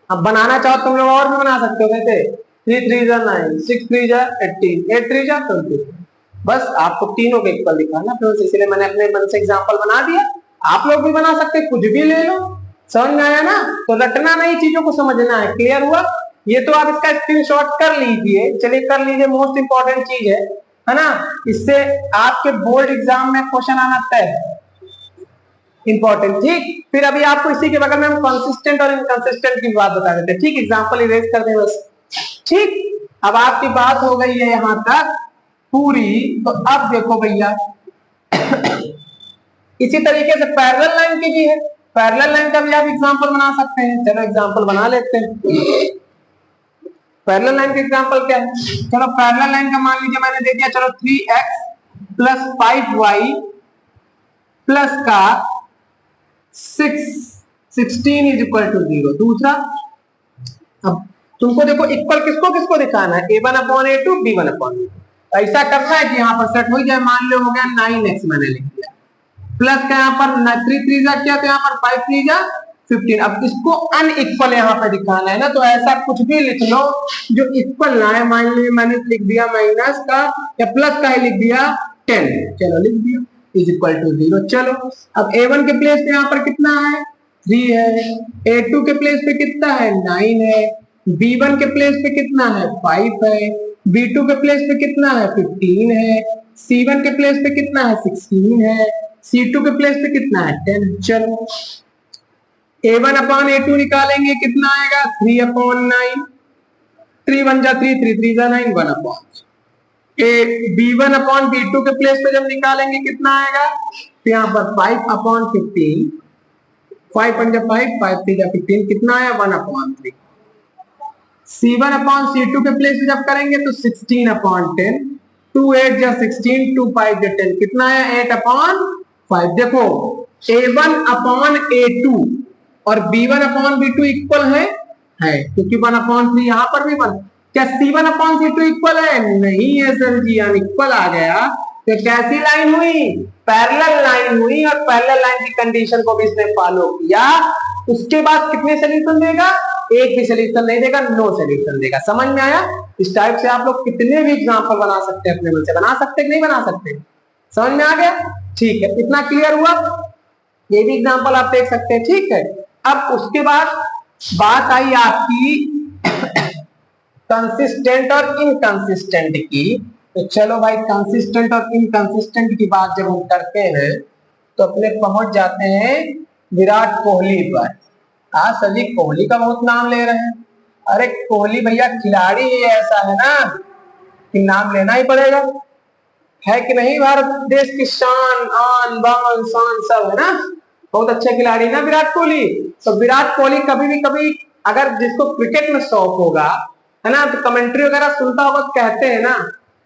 अब बनाना चाहो तुम लोग और भी बना सकते हो, कैसे 3 3 जा 9, 6 3 जा 18, 8 3 जा 20। बस आपको तीनों के इक्वल दिखाना, फिर इसलिए मैंने अपने मन से एग्जांपल बना दिया। आप लोग भी बना सकते, कुछ भी ले लो। समझ में आया ना? तो रटना नहीं, चीजों को समझना है। क्लियर हुआ? ये तो आप इसका स्क्रीनशॉट कर लीजिए, चलिए कर लीजिए, मोस्ट इंपॉर्टेंट चीज है ना। इससे आपके बोर्ड एग्जाम में क्वेश्चन आना तय है, इंपॉर्टेंट। ठीक, फिर अभी आपको इसी के बगल में हम कंसिस्टेंट और इनकंसिस्टेंट की बात बता देते हैं। ठीक, एग्जांपल इरेज कर दें बस। ठीक, अब आपकी बात हो गई है यहां तक पूरी। तो अब देखो भैया इसी तरीके से पैरेलल लाइन की भी है, पैरेलल लाइन का भी आप एग्जांपल बना सकते हैं। चलो एग्जांपल बना लेते हैं। पैरेलल लाइन का एग्जांपल क्या है? चलो पैरेलल लाइन का मान लीजिए मैंने दे दिया, चलो 3x प्लस 5y प्लस का 16 इज इक्वल टू 0। दूसरा, अब तुमको देखो इक्वल किसको किसको दिखाना है, a1 upon a2, b1 upon b2। ऐसा करना है कि यहाँ पर सेट हो जाए। मान लो हो गया 9x मैंने लिख दिया, प्लस का यहाँ पर 3 3 जा किया, तो यहाँ पर 5 3 जा 15। अब इसको अनइक्वल यहाँ पर दिखाना है ना, तो ऐसा कुछ भी लिख लो जो इक्वल ना है। मान लीजिए मैंने लिख दिया माइनस का या प्लस का ही लिख दिया 10, चलो लिख दिया इज इक्वल टू 0। चलो अब a1 के प्लेस पे यहाँ पर कितना है 3 है, a2 के प्लेस पे कितना है 9 है, b1 के प्लेस पे कितना है 5 है, b2 के प्लेस पे कितना है 15 है, c1 के प्लेस पे कितना है 16 है, c2 के प्लेस पे कितना है 10। चलो a1 अपॉन a2 निकालेंगे, कितना आएगा 3 अपॉन 9, 3 1 जा 3, 3 3 जा 9, 1 अपॉन b1 अपॉन b2 के प्लेस पे जब निकालेंगे कितना आएगा, तो यहाँ पर 5 अपॉन 15, 5 1 जा 5, 5 3 जा 15, कितना आया 1 अपॉन 3। c1 अपॉन c2 के प्लेस पे जब करेंगे तो 16 अपॉन 10, 2 8 जा 16, 2 5 जा 10, कितना आया 8 अपॉन 5। देखो a1 अपॉन a2 और b1 अपॉन b2 इक्वल है क्योंकि 1 अपॉन 3 यहाँ पर भी 1। क्या c1 अपॉन c2 इक्वल है? नहीं है सर जी, अनइक्वल आ गया। तो कैसी लाइन हुई? पैरेलल लाइन हुई, और पैरेलल लाइन की कंडीशन को भी इसने फॉलो किया। उसके बाद कितने सोल्यूशन देगा? एक भी सोल्यूशन नहीं देगा, नो सोल्यूशन देगा। समझ में आया? इस टाइप से आप लोग कितने भी एग्जांपल बना सकते हैं, अपने मन से बना सकते हैं कि नहीं बना सकते? समझ में आ गया? ठीक है, इतना क्लियर हुआ? ये भी एग्जांपल आप देख सकते हैं। ठीक है, अब उसके बाद बात आई आपकी कंसिस्टेंट और इनकंसिस्टेंट की। तो चलो भाई, कंसिस्टेंट और इनकंसिस्टेंट की बात जब हम करते हैं तो अपने पहुंच जाते हैं विराट कोहली पर। आज सभी कोहली का बहुत नाम ले रहे हैं। अरे कोहली भैया खिलाड़ी ही ऐसा है ना कि नाम लेना ही पड़ेगा, है कि नहीं। भारत देश की शान, आन बान शान सब है ना। बहुत अच्छे खिलाड़ी ना विराट कोहली। तो विराट कोहली कभी अगर जिसको क्रिकेट में शौक होगा है ना, तो कमेंट्री वगैरह सुनता होगा, कहते हैं ना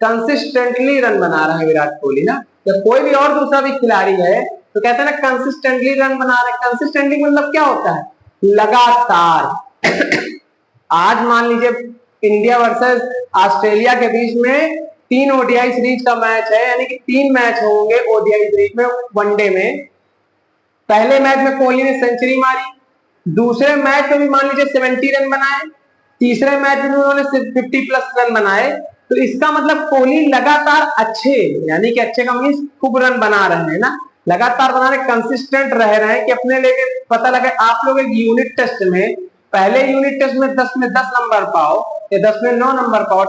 कंसिस्टेंटली रन बना रहा है विराट कोहली ना। जब कोई भी और दूसरा भी खिलाड़ी है तो कहते हैं ना कंसिस्टेंटली रन बना रहे। कंसिस्टेंटली मतलब क्या होता है? लगातार। आज मान लीजिए इंडिया वर्सेस ऑस्ट्रेलिया के बीच में 3 ओडीआई सीरीज का मैच है, यानी कि 3 मैच होंगे ओडीआई सीरीज में वनडे में। पहले मैच में कोहली ने सेंचुरी मारी, दूसरे मैच में भी मान लीजिए 70 रन बनाए, तीसरे मैच में उन्होंने 50+ रन बनाए। तो इसका मतलब कोहली लगातार अच्छे, यानी कि अच्छे का मीन्स खूब रन बना रहे हैं ना, लगातार बना रहे, कंसिस्टेंट रह रहे हैं कि अपने लेके पता लगे। आप लोग एक यूनिट टेस्ट में, पहले यूनिट टेस्ट में 10 में 10 नंबर पाओ या 10 में 9 नंबर पाओ,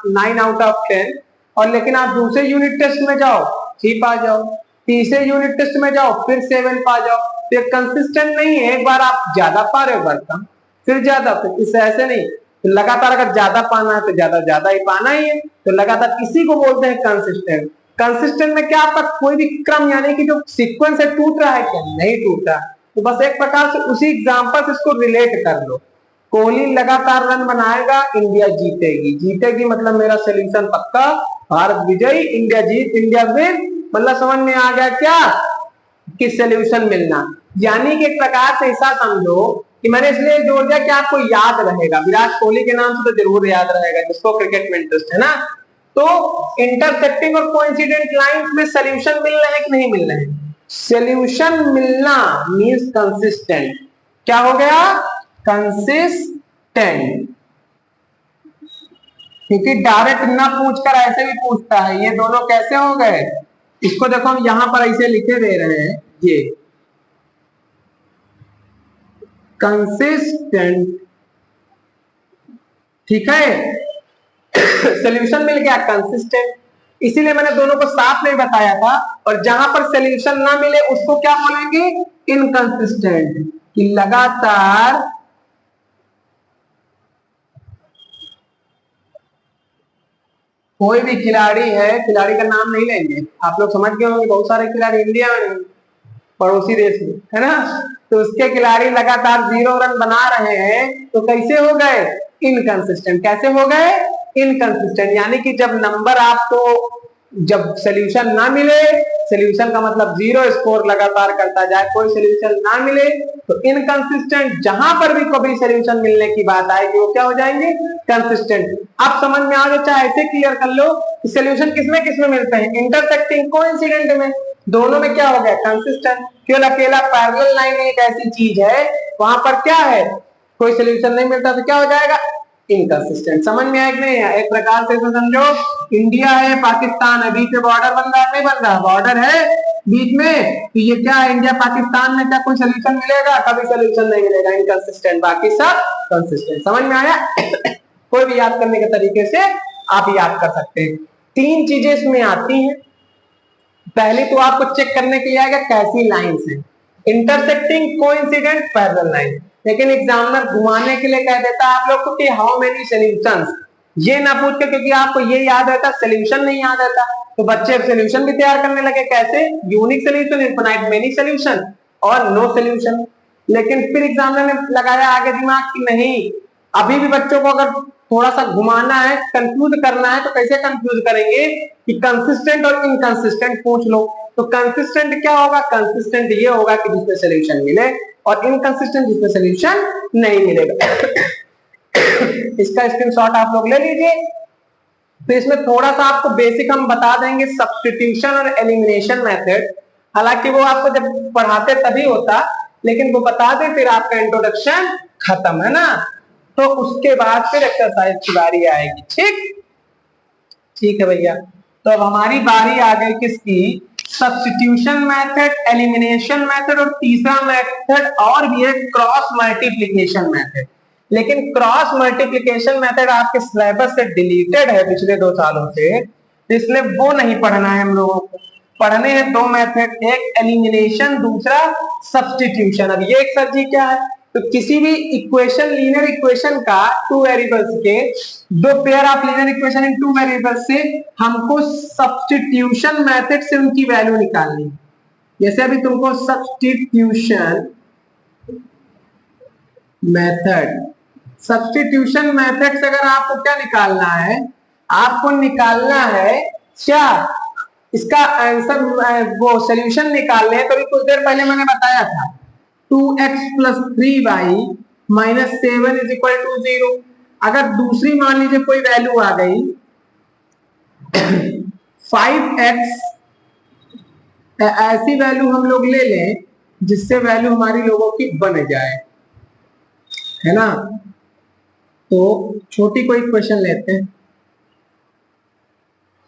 9 आउट ऑफ 10, और लेकिन आप दूसरे यूनिट टेस्ट में जाओ 3 पा जाओ, तीसरे यूनिट टेस्ट में जाओ फिर 7 पा जाओ। तो कंसिस्टेंट नहीं है, एक बार आप ज्यादा पा रहे हो, एक बार कम, फिर ज्यादा, फिर इससे ऐसे नहीं। तो लगातार अगर ज्यादा पाना है तो ज्यादा ही पाना ही है। तो लगातार इसी को बोलते हैं कंसिस्टेंट। कंसिस्टेंट में क्या, आपका कोई भी क्रम यानी कि जो सीक्वेंस है टूट रहा है क्या? नहीं टूट रहा। तो बस एक प्रकार से उसी एग्जांपल से इसको रिलेट कर लो। कोहली लगातार रन बनाएगा, इंडिया जीतेगी। जीतेगी मतलब मेरा सोल्यूशन पक्का, भारत विजयी, इंडिया जीत, इंडिया विन। मतलब समझ में आ गया क्या कि सोल्यूशन मिलना। यानी कि एक प्रकार से ऐसा समझो कि मैंने इसलिए जोड़ दिया कि आपको याद रहेगा, विराट कोहली के नाम से तो जरूर याद रहेगा जिसको क्रिकेट में इंटरेस्ट है ना। तो इंटरसेक्टिंग और कोइंसिडेंट लाइंस में सोल्यूशन मिल रहे हैं कि नहीं मिल रहे हैं? सोल्यूशन मिलना मींस कंसिस्टेंट। क्या हो गया? कंसिस्टेंट। क्योंकि डायरेक्ट ना पूछकर ऐसे भी पूछता है, ये दोनों कैसे हो गए? इसको देखो हम यहां पर ऐसे लिखे दे रहे हैं, ये कंसिस्टेंट, ठीक है। सोल्यूशन मिल गया कंसिस्टेंट, इसीलिए मैंने दोनों को साथ में बताया था। और जहां पर सोल्यूशन ना मिले उसको क्या बोलेंगे? इनकंसिस्टेंट, कि लगातार कोई भी खिलाड़ी है, खिलाड़ी का नाम नहीं लेंगे, आप लोग समझ गए होंगे, बहुत सारे खिलाड़ी इंडिया में, पड़ोसी देश में है ना। तो उसके खिलाड़ी लगातार 0 रन बना रहे हैं, तो कैसे हो गए? इनकंसिस्टेंट। कैसे हो गए? इनकंसिस्टेंट। यानी कि जब नंबर आपको, जब सोल्यूशन ना मिले, सोल्यूशन का मतलब 0 स्कोर लगातार करता जाए, कोई सोल्यूशन ना मिले तो इनकंसिस्टेंट। जहां पर भी कभी सोल्यूशन मिलने की बात आएगी वो क्या हो जाएंगे? कंसिस्टेंट। आप समझ में आ गए, चाहे ऐसे क्लियर कर लो कि सोल्यूशन किसमें किसमें मिलते हैं? इंटरसेक्टिंग, कोइंसिडेंट में। दोनों में क्या हो गया? कंसिस्टेंट। केवल अकेला पैरेलल लाइन एक ऐसी चीज है वहां पर क्या है, कोई सोल्यूशन नहीं मिलता तो क्या हो जाएगा? इनकंसिस्टेंट। समझ में आया कि नहीं? एक प्रकार से समझो, इंडिया है, पाकिस्तान है, बीच में बॉर्डर बन रहा है, नहीं बन रहा? बॉर्डर है बीच में, तो ये क्या है, इंडिया पाकिस्तान में क्या कोई सोल्यूशन मिलेगा? कभी सोल्यूशन नहीं मिलेगा। इनकंसिस्टेंट, बाकी सब कंसिस्टेंट। समझ में आया? कोई भी याद करने के तरीके से आप याद कर सकते हैं। 3 चीजें इसमें आती हैं। पहले तो आपको चेक करने के लिए आएगा कैसी लाइंस है, इंटरसेक्टिंग, कोइंसिडेंट, पैरेलल लाइन। लेकिन एग्जामिनर घुमाने के लिए कह देता है आप लोग को कि हाउ मेनी सॉल्यूशंस, ये ना पूछ के, क्योंकि आपको ये याद रहता, सोल्यूशन नहीं याद रहता, तो बच्चे सोल्यूशन भी तैयार करने लगे। कैसे? Unique solution, infinite many solution और नो सोल्यूशन। लेकिन फिर एग्जामिनर ने लगाया आगे दिमाग कि नहीं, अभी भी बच्चों को अगर थोड़ा सा घुमाना है, कंफ्यूज करना है, तो कैसे कंफ्यूज करेंगे कि कंसिस्टेंट और इनकंसिस्टेंट पूछ लो। तो कंसिस्टेंट क्या होगा? कंसिस्टेंट ये होगा कि जिसमें सोल्यूशन मिले, और इनकंसिस्टेंट जिसमें सोल्यूशन नहीं मिलेगा। इसका स्क्रीनशॉट आप लोग ले लीजिए। तो इसमें थोड़ा सा आपको बेसिक हम बता देंगे, सब्स्टिट्यूशन और एलिमिनेशन मेथड। हालांकि वो आपको जब पढ़ाते तभी होता, लेकिन वो बता दे फिर आपका इंट्रोडक्शन खत्म, है ना। तो उसके बाद फिर एक्सरसाइज की बारी आएगी। ठीक, ठीक है भैया। तो अब हमारी बारी आ गई किसकी? सब्स्टिट्यूशन मेथड, एलिमिनेशन मेथड और तीसरा मेथड और भी है क्रॉस मल्टीप्लिकेशन मेथड। लेकिन क्रॉस मल्टीप्लिकेशन मेथड आपके सिलेबस से डिलीटेड है पिछले 2 सालों से, इसलिए वो नहीं पढ़ना है हम लोगों को। पढ़ने हैं 2 मेथड, एक एलिमिनेशन, दूसरा सब्स्टिट्यूशन। अब ये एक सर जी क्या है, तो किसी भी इक्वेशन, लीनियर इक्वेशन का 2 वेरिएबल्स के 2 pair of linear equation in 2 variables से हमको सब्स्टिट्यूशन मेथड से उनकी वैल्यू निकालनी है। जैसे अभी तुमको सब्स्टिट्यूशन मेथड से अगर आपको क्या निकालना है, आपको निकालना है क्या, इसका आंसर, वो सोल्यूशन निकालने हैं। तो अभी कुछ देर पहले मैंने बताया था 2x + 3y - 7 = 0। अगर दूसरी मान लीजिए कोई वैल्यू आ गई 5x, ऐसी वैल्यू हम लोग ले लें जिससे वैल्यू हमारी लोगों की बन जाए, है ना। तो छोटी कोई क्वेश्चन लेते हैं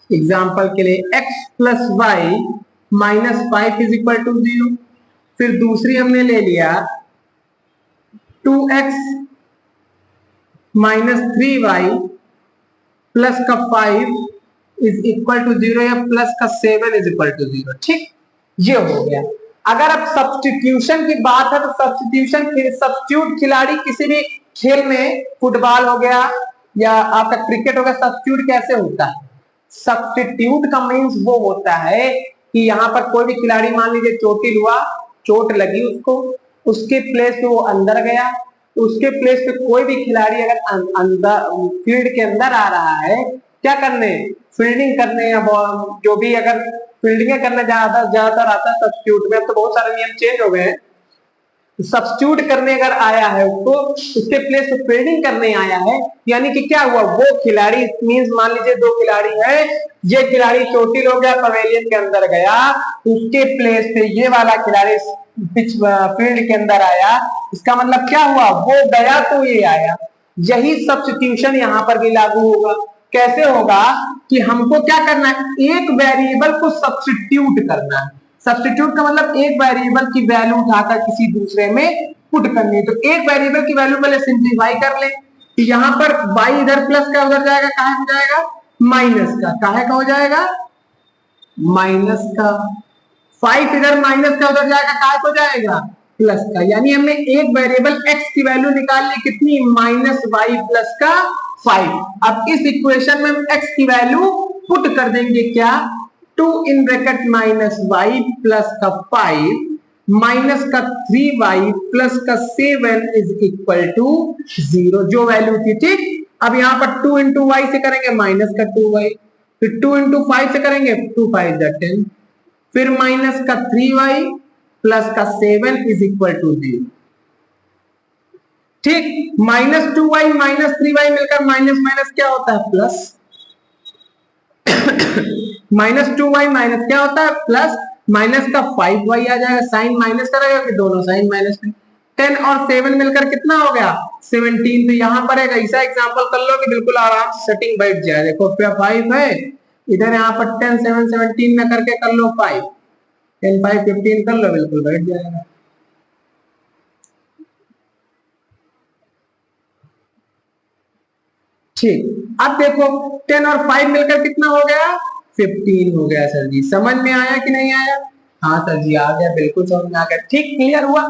एग्जाम्पल के लिए, x + y - 5 = 0। फिर दूसरी हमने ले लिया 2x - 3y प्लस का 5 = 0 या प्लस का 7 = 0। ठीक, ये हो गया। अगर अब सब्स्टिट्यूशन की बात है तो सब्स्टिट्यूट खिलाड़ी किसी भी खेल में, फुटबॉल हो गया या आपका क्रिकेट हो गया, सब्स्टिट्यूट कैसे होता है? सब्स्टिट्यूट का मीन्स वो होता है कि यहाँ पर कोई भी खिलाड़ी मान लीजिए चोटिल हुआ, चोट लगी उसको, उसके प्लेस पे वो अंदर गया, उसके प्लेस पे कोई भी खिलाड़ी अगर अंदर फील्ड के अंदर आ रहा है, क्या करने, फील्डिंग करने, या जो भी अगर फील्डिंग करने ज्यादातर आता है सब्स्टिट्यूट में। अब तो बहुत सारे नियम चेंज हो गए हैं। सब्स्टिट्यूट करने अगर आया है उसको, उसके प्लेस पे फील्डिंग करने आया है, यानी कि क्या हुआ, वो खिलाड़ी, मींस मान लीजिए 2 खिलाड़ी है, ये खिलाड़ी चोटिल हो गया, पवेलियन के अंदर गया, उसके प्लेस पे ये वाला खिलाड़ी फील्ड के अंदर आया, इसका मतलब क्या हुआ, वो गया तो ये आया। यही सब्स्टिट्यूशन यहाँ पर भी लागू होगा। कैसे होगा कि हमको क्या करना है, एक वेरिएबल को सब्स्टिट्यूट करना है। सब्स्टिट्यूट का मतलब एक वेरिएबल की वैल्यू उठाकर किसी दूसरे में पुट करनी है। तो एक वेरिएबल की वैल्यू पहले सिंप्लीफाई कर ले, तो यहाँ पर y इधर प्लस का उधर जाएगा, कहा हो जाएगा, माइनस का, काहे का हो जाएगा, माइनस का। 5 इधर माइनस का उधर जाएगा, काहे को जाएगा, प्लस का। यानी हमने एक वेरिएबल x की वैल्यू निकाल ली, कितनी, -y प्लस का 5। अब इस इक्वेशन में हम x की वैल्यू पुट कर देंगे, क्या, 2 इन ब्रैकेट -y प्लस का 5 माइनस का 3y प्लस का 7 = 0, जो वैल्यू थी। ठीक, अब यहाँ पर 2 × y से करेंगे माइनस का 2y, फिर 2 × 5 से करेंगे 2 5 10, फिर माइनस का 3y प्लस का 7 = 0। ठीक, -2y -3y मिलकर माइनस माइनस क्या होता है, प्लस। -2y माइनस क्या होता है, प्लस, माइनस का 5y आ जाएगा, साइन माइनस करेगा कि दोनों साइन माइनस में, 10 और 7 मिलकर कितना हो गया, 17। तो यहाँ पर एक ऐसा एग्जांपल कर लो कि बिल्कुल आराम से सेटिंग बैठ जाए। देखो 5 है इधर, यहाँ पर 10 7 17 में करके कर लो 5, 10 5 15 कर लो, बिल्कुल बैठ जाएगा। ठीक, अब देखो 10 और 5 मिलकर कितना हो गया, 15 हो गया। सर जी समझ में आया कि नहीं आया? हाँ सर जी आ गया, बिल्कुल समझ में आ गया। ठीक, क्लियर हुआ।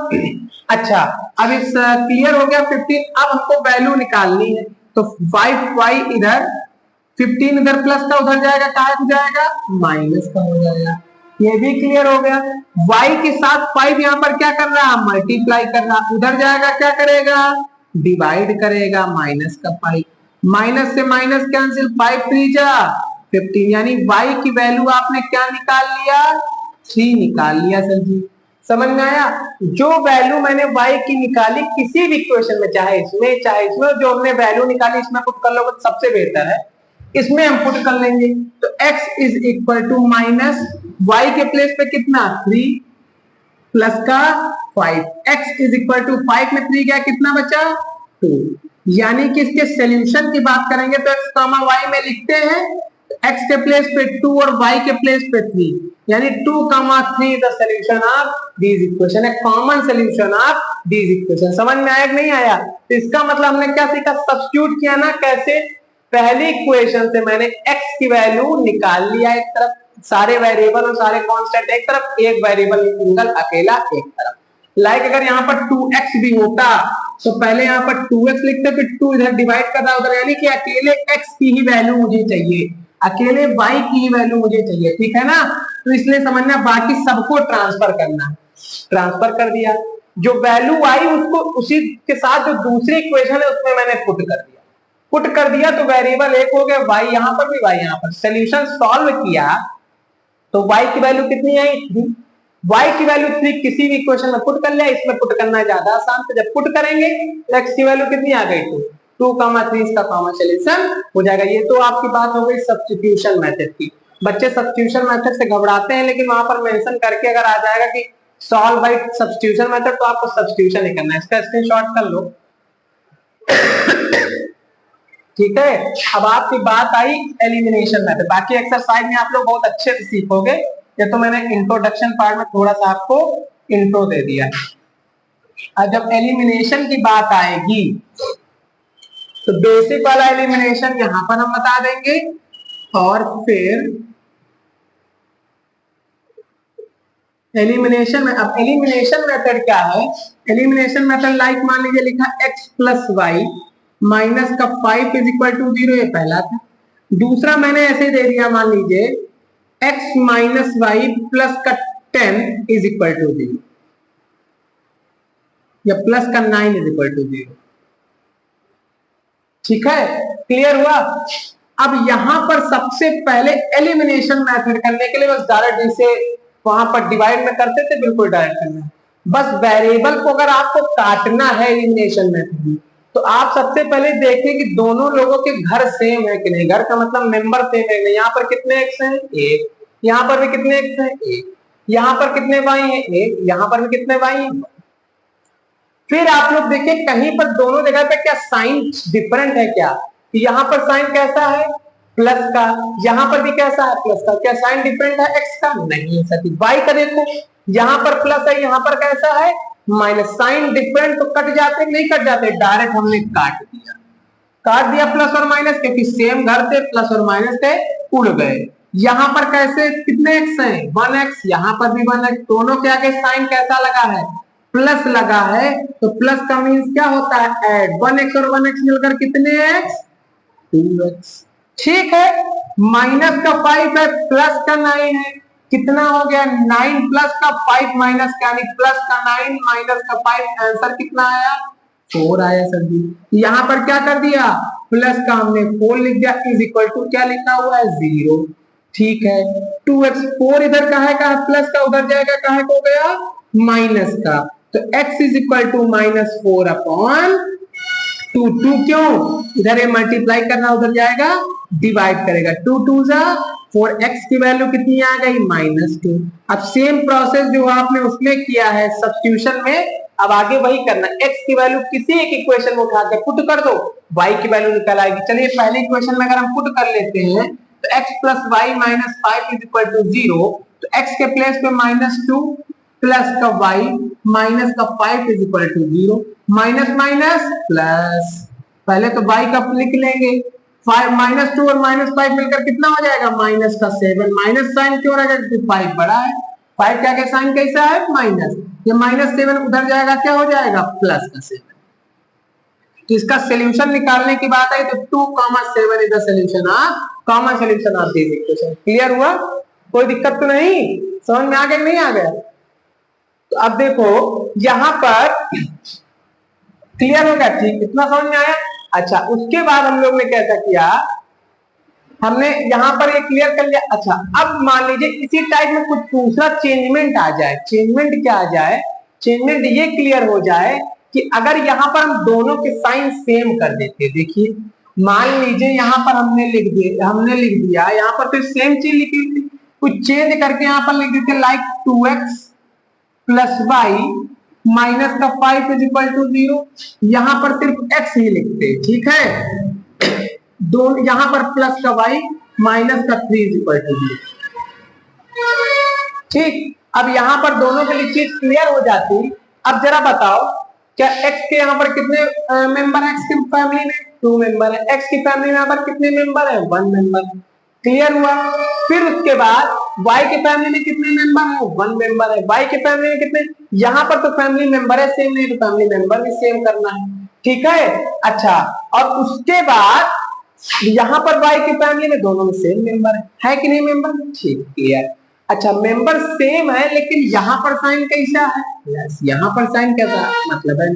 अच्छा, अब इस क्लियर हो गया 15। अब हमको वैल्यू निकालनी है, तो 5y इधर, 15 इधर प्लस का उधर जाएगा, कहा जाएगा, माइनस का हो जाएगा। ये भी क्लियर हो गया। y के साथ 5 यहाँ पर क्या कर रहा है, मल्टीप्लाई कर रहा, उधर जाएगा क्या करेगा, डिवाइड करेगा, माइनस का 5, माइनस से माइनस कैंसिल, 5 3 जा 15, यानी y की वैल्यू आपने क्या निकाल लिया, 3 निकाल लिया। सर जी समझ में आया? जो वैल्यू मैंने y की निकाली किसी भी इक्वेशन में, चाहे इसमें चाहे इसमें, जो हमने वैल्यू निकाली इसमें पुट कर लोगे तो सबसे बेहतर है, इसमें हम पुट कर लेंगे। तो x = माइनस y के प्लेस पे कितना, 3 प्लस का 5, x = 5 में 3 गया, कितना बचा, 2। यानी कि इसके सॉल्यूशन की बात करेंगे तो x, y में लिखते हैं x के प्लेस पे 2 और y के प्लेस पे 3, यानी 2,3 the solution of these equation, एक common solution of these equation. समझ में आया कि नहीं आया? तो इसका मतलब हमने क्या सीखा, सब्स्टिट्यूट किया ना। कैसे? पहली इक्वेशन से मैंने x की वैल्यू निकाल लिया एक तरफ, सारे वेरिएबल और सारे कांस्टेंट एक तरफ, एक वेरिएबल सिंगल अकेला एक तरफ। लाइक अगर यहाँ पर 2x भी होता तो पहले यहाँ पर 2x लिखते, फिर 2 इधर डिवाइड कर रहा उधर, यानी कि अकेले x की ही वैल्यू मुझे चाहिए, अकेले y की ही वैल्यू मुझे चाहिए, ठीक है ना। तो इसलिए समझना बाकी सबको ट्रांसफर करना, ट्रांसफर कर दिया, जो वैल्यू आई उसको उसी के साथ जो दूसरी इक्वेशन है उसमें मैंने पुट कर दिया, पुट कर दिया तो वेरिएबल एक हो गया, y यहां पर भी y यहां पर। सोल्यूशन सॉल्व किया तो y की वैल्यू कितनी आई, 3। y की वैल्यू 3 किसी भी इक्वेशन में पुट कर लिया, इसमें पुट करना ज्यादा आसान, तो जब पुट करेंगे तो x की वैल्यू कितनी आ गई, 2,3 इसका कॉमन सोल्यूशन हो जाएगा। ये तो आपकी बात हो गई सब्स्टिट्यूशन मेथड की। बच्चे सब्स्टिट्यूशन मेथड से घबराते हैं, लेकिन वहां पर मेंशन करके अगर आ जाएगा कि सॉल्व बाय सब्स्टिट्यूशन मेथड, तो आपको सब्स्टिट्यूशन ही करना है, इसका स्क्रीनशॉट कर लो। ठीक है, अब आपकी बात आई एलिमिनेशन मेथड। बाकी एक्सरसाइज में आप लोग बहुत अच्छे से सीखोगे, ये तो मैंने इंट्रोडक्शन पार्ट में थोड़ा सा आपको इंट्रो दे दिया। अब जब एलिमिनेशन की बात आएगी तो बेसिक वाला एलिमिनेशन यहां पर हम बता देंगे, और फिर एलिमिनेशन में, अब एलिमिनेशन मेथड क्या है, एलिमिनेशन मेथड लाइक मान लीजिए लिखा x प्लस वाई माइनस का 5 इज इक्वल टू 0, ये पहला था। दूसरा मैंने ऐसे दे दिया, मान लीजिए x माइनस वाई प्लस का 10 इज इक्वल टू 0, या प्लस का 9 इज इक्वल टू 0। ठीक है, क्लियर हुआ? अब यहां पर सबसे पहले एलिमिनेशन मेथड करने के लिए बस डायरेक्ट जैसे वहां पर डिवाइड में करते थे, बिल्कुल डायरेक्ट करना है। बस वेरिएबल को अगर आपको काटना है एलिमिनेशन मेथड में, तो आप सबसे पहले देखिए कि दोनों लोगों के घर सेम है कि नहीं। घर का मतलब मेंबर सेम है नहीं। यहाँ पर कितने एक्स हैं, 1। यहाँ पर भी कितने एक्स हैं, 1। यहाँ पर कितने वाई हैं, 1। यहाँ पर भी कितने वाई हैं। फिर आप लोग देखिए कहीं पर दोनों जगह पे क्या साइन डिफरेंट है क्या, यहाँ पर साइन कैसा है, प्लस का, यहाँ पर भी कैसा है, प्लस का। क्या साइन डिफरेंट है एक्स का, नहीं है सती। वाई का देखो, यहाँ पर प्लस है, यहाँ पर कैसा है, माइनस। साइन डिफरेंट तो कट जाते, नहीं कट जाते, डायरेक्ट हमने काट दिया, काट दिया प्लस और माइनस, क्योंकि सेम घर थे, प्लस और माइनस थे, उड़ गए। यहाँ पर कैसे कितने एक्स हैं, 1x, यहाँ पर भी 1x, दोनों के आगे साइन कैसा लगा है, प्लस लगा है, तो प्लस का मीन्स क्या होता है, ऐड। 1x और 1x मिलकर कितने x, 2x। ठीक है, माइनस का 5 है, प्लस का 9 है, कितना हो गया, 9 प्लस का 5 माइनस का, यानी प्लस का 9 माइनस का 5, आंसर कितना आया, 4 आया सर जी। यहां पर क्या कर दिया, प्लस का हमने 4 लिख दिया, इज इक्वल टू क्या लिखा हुआ है, 0। ठीक है, 2x, 4 इधर का है, प्लस का उधर जाएगा, कहा हो गया, माइनस का। तो x is equal to -4 upon 2। 2 क्यों, इधर ये मल्टीप्लाई करना, उधर जाएगा डिवाइड करेगा, 2 2 जा 4, x की वैल्यू कितनी आ गई, -2। अब सेम प्रोसेस जो आपने उसमें किया है सब्स्टिट्यूशन में, अब आगे वही करना। x की वैल्यू किसी एक इक्वेशन में उठा के पुट कर दो, y की वैल्यू निकल आएगी। चलिए पहले इक्वेशन में अगर हम पुट कर लेते हैं, तो x plus y minus 5 is equal to 0, तो x के प्लेस पे -2 प्लस का y माइनस का 5 is equal to 0, minus minus plus, पहले तो y का लिख लेंगे, 5 -2 और -5 मिलकर कितना हो जाएगा, माइनस का 7। माइनस साइन क्यों रहेगा, क्योंकि 5 बड़ा है, 5 क्या के साइन कैसा है, माइनस। ये -7 उधर जाएगा, क्या हो जाएगा, प्लस का 7। तो इसका सोल्यूशन निकालने की बात आई तो 2,7 is the solution of, common solution of this equation. Clear हुआ, कोई दिक्कत तो नहीं, समझ में आ गया नहीं आ गया? तो अब देखो यहां पर क्लियर हो गया, ठीक, इतना समझ में आया। अच्छा, उसके बाद हम लोग ने कैसा किया, हमने यहां पर ये क्लियर कर लिया। अच्छा, अब मान लीजिए इसी टाइप में कुछ दूसरा चेंजमेंट आ जाए। चेंजमेंट क्या आ जाए, चेंजमेंट ये क्लियर हो जाए कि अगर यहां पर हम दोनों के साइन सेम कर देते, देखिए मान लीजिए यहां पर हमने लिख दिया यहां पर फिर सेम चीज लिखी थी, कुछ चेंज करके यहां पर लिख देते like 2x plus y minus का 5 इज इक्वल टू 0, यहां पर सिर्फ x ही लिखते, ठीक है। दोनों यहां पर प्लस का y माइनस का 3 इज इक्वल टू 0। ठीक, अब यहाँ पर दोनों के लिए चीज क्लियर हो जाती। अब जरा बताओ, क्या x के यहाँ पर कितने मेंबर है? x की फैमिली में 2 मेंबर है। x की फैमिली में यहाँ पर कितने मेंबर है? 1 मेंबर। क्लियर हुआ। फिर उसके बाद y की फैमिली में कितने मेंबर है? 1 मेंबर है। y की फैमिली में कितने? यहाँ पर तो फैमिली मेंबर है सेम, नहीं तो फैमिली मेंबर भी सेम करना है। ठीक है, अच्छा, और उसके बाद यहाँ पर y की फैमिली में दोनों में सेम मेंबर है कि नहीं मेंबर? ठीक, क्लियर। अच्छा, मेंबर सेम है लेकिन यहाँ पर साइन कैसा है? प्लस। यहाँ पर साइन कैसा है? मतलब है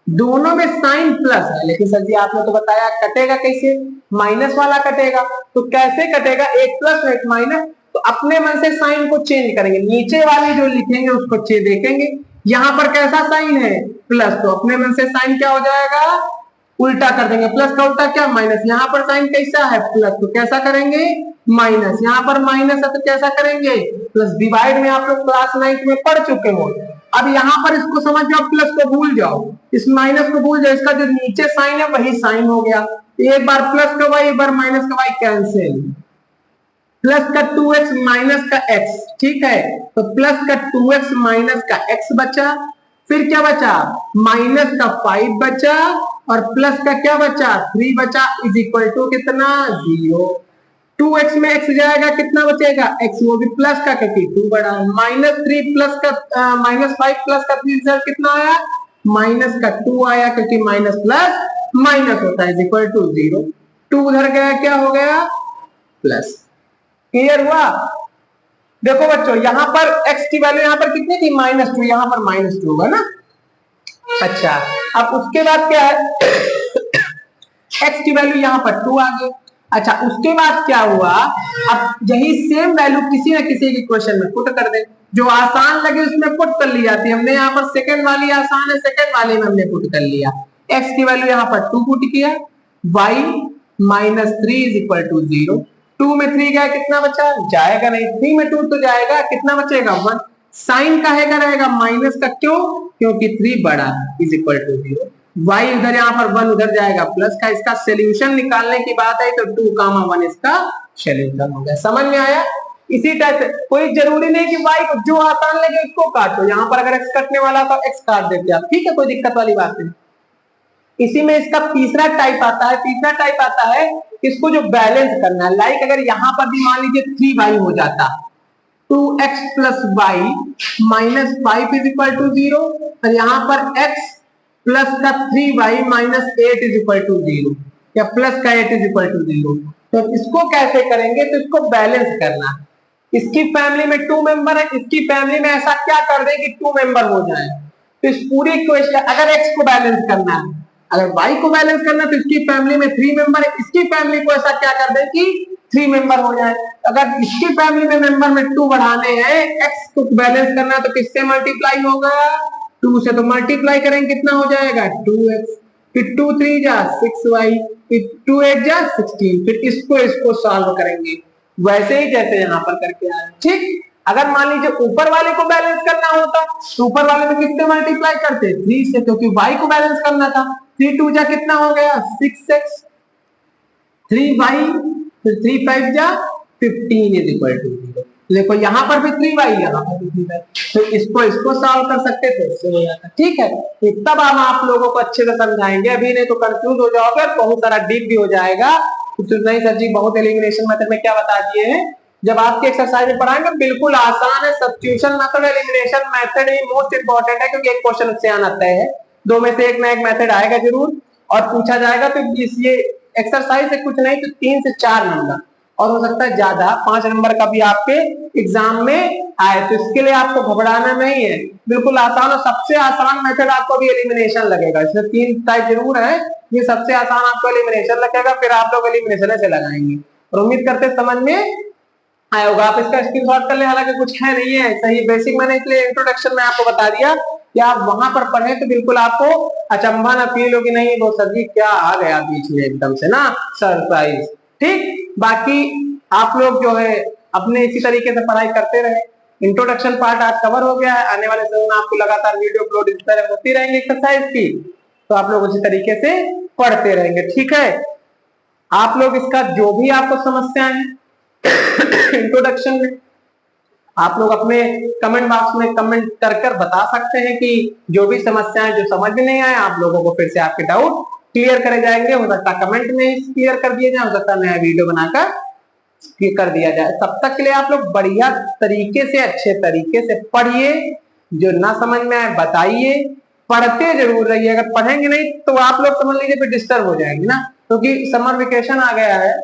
दोनों में साइन प्लस है, लेकिन सर जी आपने तो बताया कटेगा कैसे? माइनस वाला कटेगा। तो कैसे कटेगा? एक प्लस और एक माइनस। तो अपने मन से साइन को चेंज करेंगे, नीचे वाली जो लिखेंगे उसको चेंज देखेंगे। यहाँ पर कैसा साइन है? प्लस, तो अपने मन से साइन क्या हो जाएगा? उल्टा कर देंगे। प्लस का उल्टा क्या? माइनस। यहाँ पर साइन कैसा है? प्लस, तो कैसा करेंगे? माइनस। यहाँ पर माइनस है तो कैसा करेंगे? प्लस। डिवाइड में आप लोग क्लास 9 में पढ़ चुके हो। अब यहाँ पर इसको समझ जाओ, प्लस को भूल जाओ, इस माइनस को भूल जाओ, इसका जो नीचे साइन है वही साइन हो गया। एक बार प्लस का वाई, एक बार माइनस का वाई कैंसिल। प्लस का 2x माइनस का x, ठीक है, तो प्लस का 2x माइनस का x बचा। फिर क्या बचा? माइनस का 5 बचा और प्लस का क्या बचा? 3 बचा, इज इक्वल टू कितना? 0। 2x में x जाएगा, कितना बचेगा? x, वो भी प्लस का क्योंकि 2 बड़ा है। -3 प्लस का -5 प्लस का 3 रिजल्ट कितना आया? -2 आया, क्योंकि माइनस प्लस माइनस होता है, इज इक्वल टू 0। 2 उधर गया, क्या हो गया? प्लस। क्लियर हुआ? देखो बच्चों, यहाँ पर x की वैल्यू यहाँ पर कितनी थी? -2, यहाँ पर -2 होगा ना। अच्छा, अब उसके बाद क्या है? x की वैल्यू यहाँ पर 2 आ गई। अच्छा, उसके बाद क्या हुआ? अब यही सेम वैल्यू किसी न किसी के क्वेश्चन में पुट कर दे, जो आसान लगे उसमें पुट कर ली जाती है। हमने यहाँ पर सेकंड वाली आसान है, सेकंड वाली में हमने पुट कर लिया। x की वैल्यू यहाँ पर 2 पुट किया, y -3 इज इक्वल टू 0। 2 में 3 गया, कितना बचा? जाएगा नहीं। 3 में 2 तो जाएगा, कितना बचेगा? 1। साइन काहेगा रहेगा? माइनस का, क्यों? क्योंकि 3 बड़ा है, इज इक्वल टू 0। y उधर, यहाँ पर 1 उधर जाएगा, प्लस का। इसका सोल्यूशन निकालने की बात है तो 2, 1 इसका सोल्यूशन हो गया। समझ में आया? इसी टाइप से कोई जरूरी नहीं कि y को जो आसान लगे उसको काटो। यहाँ पर अगर x कटने वाला तो x काट देते आप, ठीक है, कोई दिक्कत वाली बात नहीं। इसी में इसका तीसरा टाइप आता है। तीसरा टाइप आता है इसको जो बैलेंस करना है। लाइक अगर यहाँ पर भी मान लीजिए 3y हो जाता, 2x plus y -5 is equal to 0, और यहाँ पर x प्लस का 3y -8 इज इक्वल टू 0, या प्लस का 8 इज इक्वल टू 0। तो इसको कैसे करेंगे? तो इसको बैलेंस करना है। इसकी फैमिली में 2 मेंबर है, इसकी फैमिली में ऐसा क्या कर दे कि 2 मेंबर हो जाए। तो इस पूरी इक्वेशन, अगर x को बैलेंस करना है, अगर y को बैलेंस करना है, तो इसकी फैमिली में 3 मेंबर है, इसकी फैमिली को ऐसा क्या कर दे कि 3 मेंबर हो जाए। अगर इसकी फैमिली में मेंबर में 2 बढ़ाने हैं, x को बैलेंस करना है, तो किससे मल्टीप्लाई होगा? 2 से। तो मल्टीप्लाई करेंगे, कितना हो जाएगा? 2x, फिर 2 3 जा 6y, फिर 2 8 जा 16। फिर इसको सॉल्व करेंगे वैसे ही जैसे यहाँ पर करके आए, ठीक। अगर मान लीजिए ऊपर वाले को बैलेंस करना होता तो ऊपर वाले में किससे मल्टीप्लाई करते? 3 से, क्योंकि y को बैलेंस करना था। 3 2 जा कितना हो गया? 6x, 3y, फिर 3 5 जा 15 इज इक्वल टू 0। देखो यहाँ पर भी 3y, यहाँ पर भी 3y, तो इसको सॉल्व कर सकते थे, इससे हो जाता, ठीक है। तो तब हम आप लोगों को अच्छे से समझाएंगे, अभी नहीं तो कंफ्यूज हो जाओगे, बहुत सारा डीप भी हो जाएगा। नहीं सर जी, बहुत एलिमिनेशन मेथड में क्या बता दिए हैं, जब आपके एक्सरसाइज में पढ़ाएंगे बिल्कुल आसान है। सब्स्टिट्यूशन मेथड, एलिमिनेशन मेथड ही मोस्ट इंपॉर्टेंट है, क्योंकि एक क्वेश्चन उससे आना तय है। 2 में से एक ना एक मेथड आएगा जरूर और पूछा जाएगा। तो ये एक्सरसाइज से कुछ नहीं तो 3 से 4 नंबर, और हो सकता है ज्यादा 5 नंबर का भी आपके एग्जाम में आए। तो इसके लिए आपको घबराना नहीं है, बिल्कुल आसान। और सबसे आसान मेथड आपको भी एलिमिनेशन लगेगा। इसमें 3 टाइप जरूर है, ये सबसे आसान आपको एलिमिनेशन लगेगा, फिर आप लोग एलिमिनेशन से लगाएंगे। और उम्मीद करते समझ में आया होगा। आप इसका स्क्रीनशॉट कर ले, हालांकि कुछ है नहीं है, सही बेसिक मैंने इसलिए इंट्रोडक्शन में आपको बता दिया कि आप वहां पर पढ़े तो बिल्कुल आपको अचंभा ना फील होगी, नहीं वो सर जी क्या आ गया बीच में एकदम से ना सरप्राइज, ठीक। बाकी आप लोग जो है अपने इसी तरीके से पढ़ाई करते रहे। इंट्रोडक्शन पार्ट आज कवर हो गया है, आने वाले समय में आपको लगातार वीडियो अपलोड इस तरह होती रहेंगी एक्सरसाइज की, तो आप लोग उसी तरीके से पढ़ते रहेंगे, ठीक है। आप लोग इसका जो भी आपको समस्या है इंट्रोडक्शन में आप लोग अपने कमेंट बॉक्स में कमेंट कर बता सकते हैं कि जो भी समस्याएं जो समझ में नहीं आए आप लोगों को फिर से आपके डाउट क्लियर करे जाएंगे। हो सकता है कमेंट में ही क्लियर कर दिए जाए, हो सकता है नया वीडियो बनाकर कर दिया जाए। तब तक के लिए आप लोग बढ़िया तरीके से अच्छे तरीके से पढ़िए, जो ना समझ में आए बताइए, पढ़ते जरूर रहिए। अगर पढ़ेंगे नहीं तो आप लोग समझ लीजिए फिर डिस्टर्ब हो जाएंगे ना, क्योंकि समर वेकेशन आ गया है।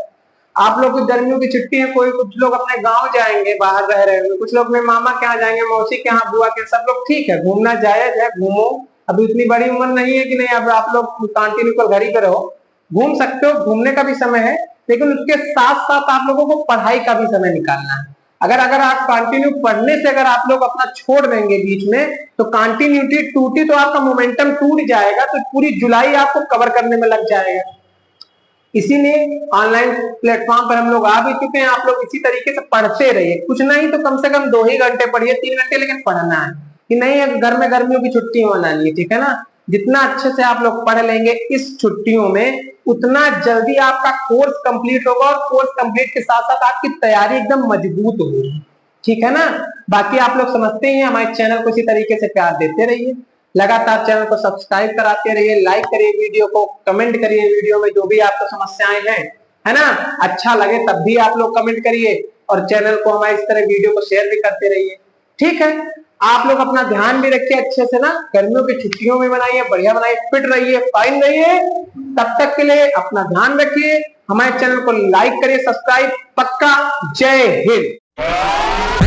आप लोग की गर्मियों की छुट्टी है, कोई कुछ लोग अपने गांव जाएंगे, बाहर रह रहे हैं, कुछ लोग अपने मामा के यहाँ जाएंगे, मौसी के यहाँ, बुआ के, सब लोग ठीक है, घूमना जायज है, घूमो। अभी इतनी बड़ी उम्र नहीं है कि नहीं अब आप लोग कंटिन्यू कर घर ही पे रहो, घूम सकते हो, घूमने का भी समय है, लेकिन उसके साथ साथ आप लोगों को पढ़ाई का भी समय निकालना है। अगर आप कंटिन्यू पढ़ने से अगर आप लोग अपना छोड़ देंगे बीच में, तो कंटिन्यूटी टूटी तो आपका मोमेंटम टूट जाएगा, तो पूरी जुलाई आपको कवर करने में लग जाएगा। इसीलिए ऑनलाइन प्लेटफॉर्म पर हम लोग आ भी चुके हैं। आप लोग इसी तरीके से पढ़ते रहिए, कुछ नहीं तो कम से कम 2 ही घंटे पढ़िए, 3 घंटे, लेकिन पढ़ना है कि नहीं है घर में गर्मियों की छुट्टी होना नहीं, ठीक है ना। जितना अच्छे से आप लोग पढ़ लेंगे इस छुट्टियों में, उतना जल्दी आपका कोर्स कंप्लीट होगा, और कोर्स कंप्लीट के साथ साथ आपकी तैयारी एकदम मजबूत होगी, ठीक है ना। बाकी आप लोग समझते ही हैं, हमारे चैनल को इसी तरीके से प्यार देते रहिए, लगातार चैनल को सब्सक्राइब कराते रहिए, लाइक करिए वीडियो को, कमेंट करिए वीडियो में जो भी आपको समस्याएं हैं, है ना। अच्छा लगे तब भी आप लोग कमेंट करिए, और चैनल को हमारे इस तरह वीडियो को शेयर भी करते रहिए, ठीक है। आप लोग अपना ध्यान भी रखिए अच्छे से ना, गर्मियों की छुट्टियों में बनाइए, बढ़िया बनाइए, फिट रहिए, फाइन रहिए। तब तक के लिए अपना ध्यान रखिए, हमारे चैनल को लाइक करिए, सब्सक्राइब पक्का। जय हिंद।